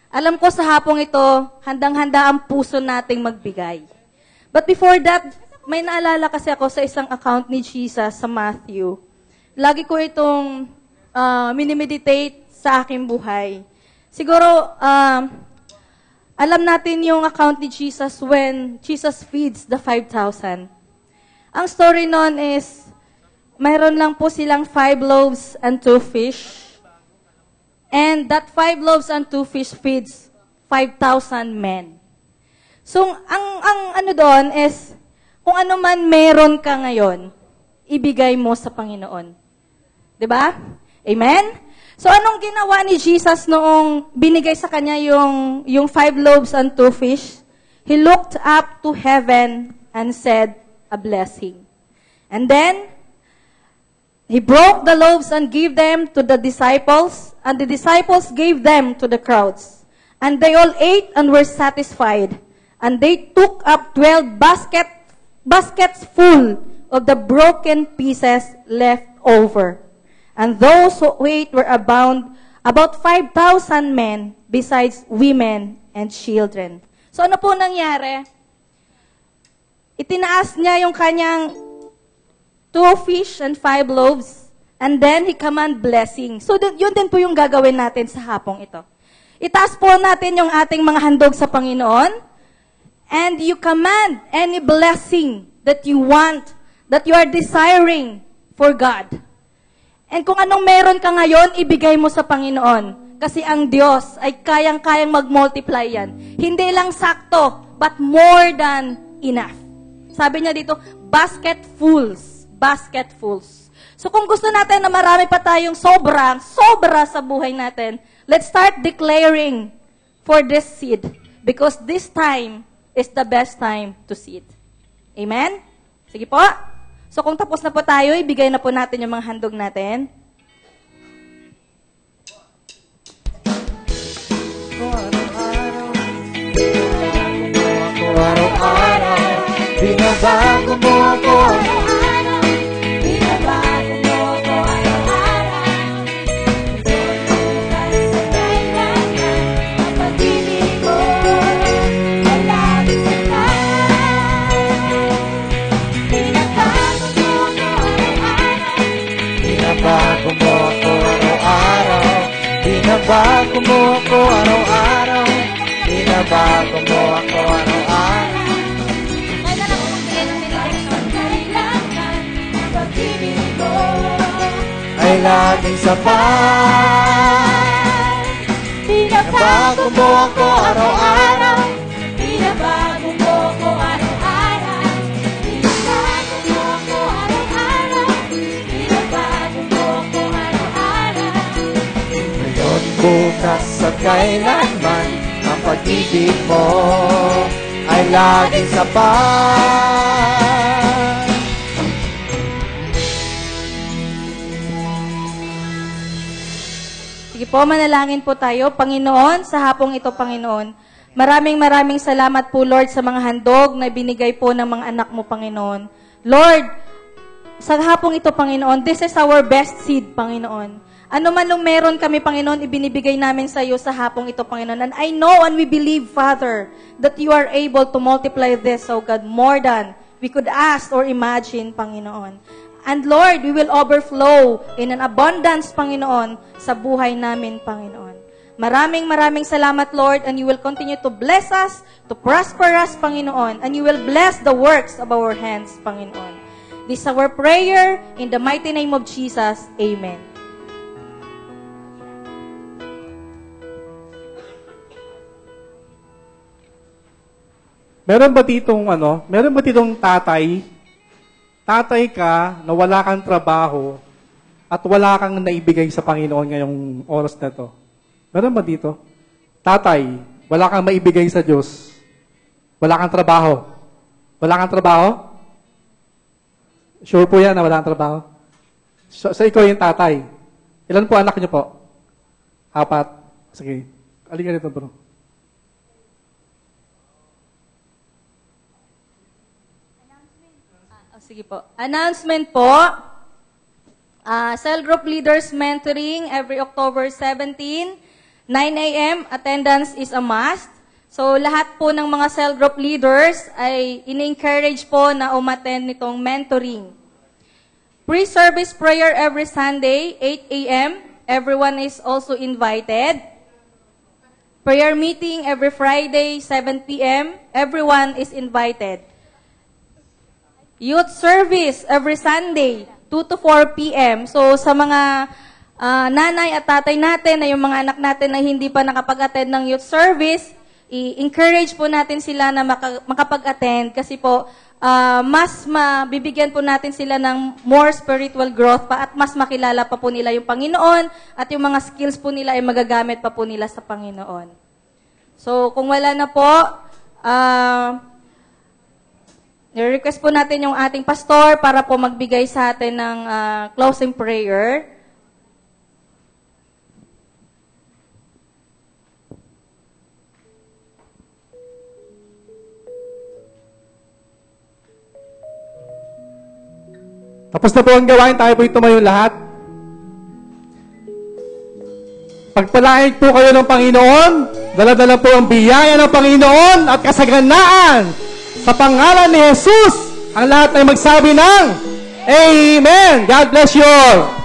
Speaker 2: Alam ko sa hapong ito, handang-handa ang puso nating magbigay. But before that, may naalala kasi ako sa isang account ni Jesus sa Matthew. Lagi ko itong minimeditate sa aking buhay. Siguro, alam natin yung account ni Jesus when Jesus feeds the 5,000. Ang story nun is, mayroon lang po silang 5 loaves and 2 fish. And that 5 loaves and 2 fish feeds 5,000 men. So, ang ano doon is, kung ano man meron ka ngayon, ibigay mo sa Panginoon. 'Di ba? Amen? So, anong ginawa ni Jesus noong binigay sa kanya yung 5 loaves and 2 fish? He looked up to heaven and said a blessing. And then, He broke the loaves and gave them to the disciples, and the disciples gave them to the crowds. And they all ate and were satisfied. And they took up 12 baskets full of the broken pieces left over. And those who ate were about 5,000 men, besides women and children. So ano po nangyari? Itinaas niya yung kanyang 2 fish and 5 loaves. And then, He command blessing. So, yun din po yung gagawin natin sa hapong ito. Itaas po natin yung ating mga handog sa Panginoon. And you command any blessing that you want, that you are desiring for God. And kung anong meron ka ngayon, ibigay mo sa Panginoon. Kasi ang Diyos ay kayang-kayang mag-multiply yan. Hindi lang sakto, but more than enough. Sabi niya dito, basketfuls. So kung gusto natin na marami pa tayong sobra sa buhay natin, let's start declaring for this seed. Because this time is the best time to seed. Amen? Sige po. So kung tapos na po tayo, ibigay na po natin yung mga handog natin.
Speaker 1: Araw-araw, binabago mo ako.
Speaker 2: Binabago mo ako araw-araw. Lulutas sa kailangan, ang pag-ibig mo, palagi sa tayo. Binabago mo ako araw-araw.
Speaker 1: Binabago mo ako araw-araw. Binabago mo ako
Speaker 3: ako araw-araw. Binabago mo ako araw-araw. Ay laging sapat. Binabago mo ako araw-araw.
Speaker 4: Binabago mo ako araw-araw. Binabago mo ako araw-araw. Binabago mo ako araw-araw.
Speaker 3: Ngayon, bukas at kailanman, ang pag-ibig mo ay laging sapat.
Speaker 2: Sige po, manalangin po tayo. Panginoon, sa hapong ito, Panginoon, maraming salamat po, Lord, sa mga handog na binigay po ng mga anak mo, Panginoon. Lord, sa hapong ito, Panginoon, this is our best seed, Panginoon. Ano man nung meron kami, Panginoon, ibinibigay namin sa iyo sa hapong ito, Panginoon. And I know and we believe, Father, that you are able to multiply this, oh God, more than we could ask or imagine, Panginoon. And Lord, we will overflow in an abundance, Panginoon, sa buhay namin, Panginoon. Maraming salamat, Lord, and you will continue to bless us, to prosper us, Panginoon, and you will bless the works of our hands, Panginoon. This is our prayer in the mighty name of Jesus. Amen.
Speaker 1: Meron ba ditong tatay ka na wala kang trabaho at wala kang naibigay sa Panginoon ngayong oras na to? Meron ba dito? Tatay, wala kang maibigay sa Diyos. Wala kang trabaho. Wala kang trabaho? Sure po yan na wala kang trabaho? So ikaw yung tatay. Ilan po anak niyo po? 4. Sige. Halika dito, bro.
Speaker 2: Sige po. Announcement po. Cell Group Leaders Mentoring every October 17, 9 a.m. Attendance is a must. So, lahat po ng mga cell group leaders ay in-encourage po na umattend nitong mentoring. Pre-service prayer every Sunday, 8 a.m. Everyone is also invited. Prayer meeting every Friday, 7 p.m. Everyone is invited. Youth service every Sunday, 2 to 4 p.m. So, sa mga nanay at tatay natin, na yung mga anak natin na hindi pa nakapag-attend ng youth service, i-encourage po natin sila na makapag-attend kasi po, mas mabibigyan po natin sila ng more spiritual growth pa at mas makilala pa po nila yung Panginoon at yung mga skills po nila ay magagamit pa po nila sa Panginoon. So, kung wala na po, i-request po natin yung ating pastor para po magbigay sa atin ng closing prayer.
Speaker 1: Tapos na po ang gawain, tayo po tumayo lahat. Pagpalain po kayo ng Panginoon, dala-dala po ang biyaya ng Panginoon at kasaganaan. Sa pangalan ni Jesus, ang lahat ay magsabi ng Amen. God bless you all.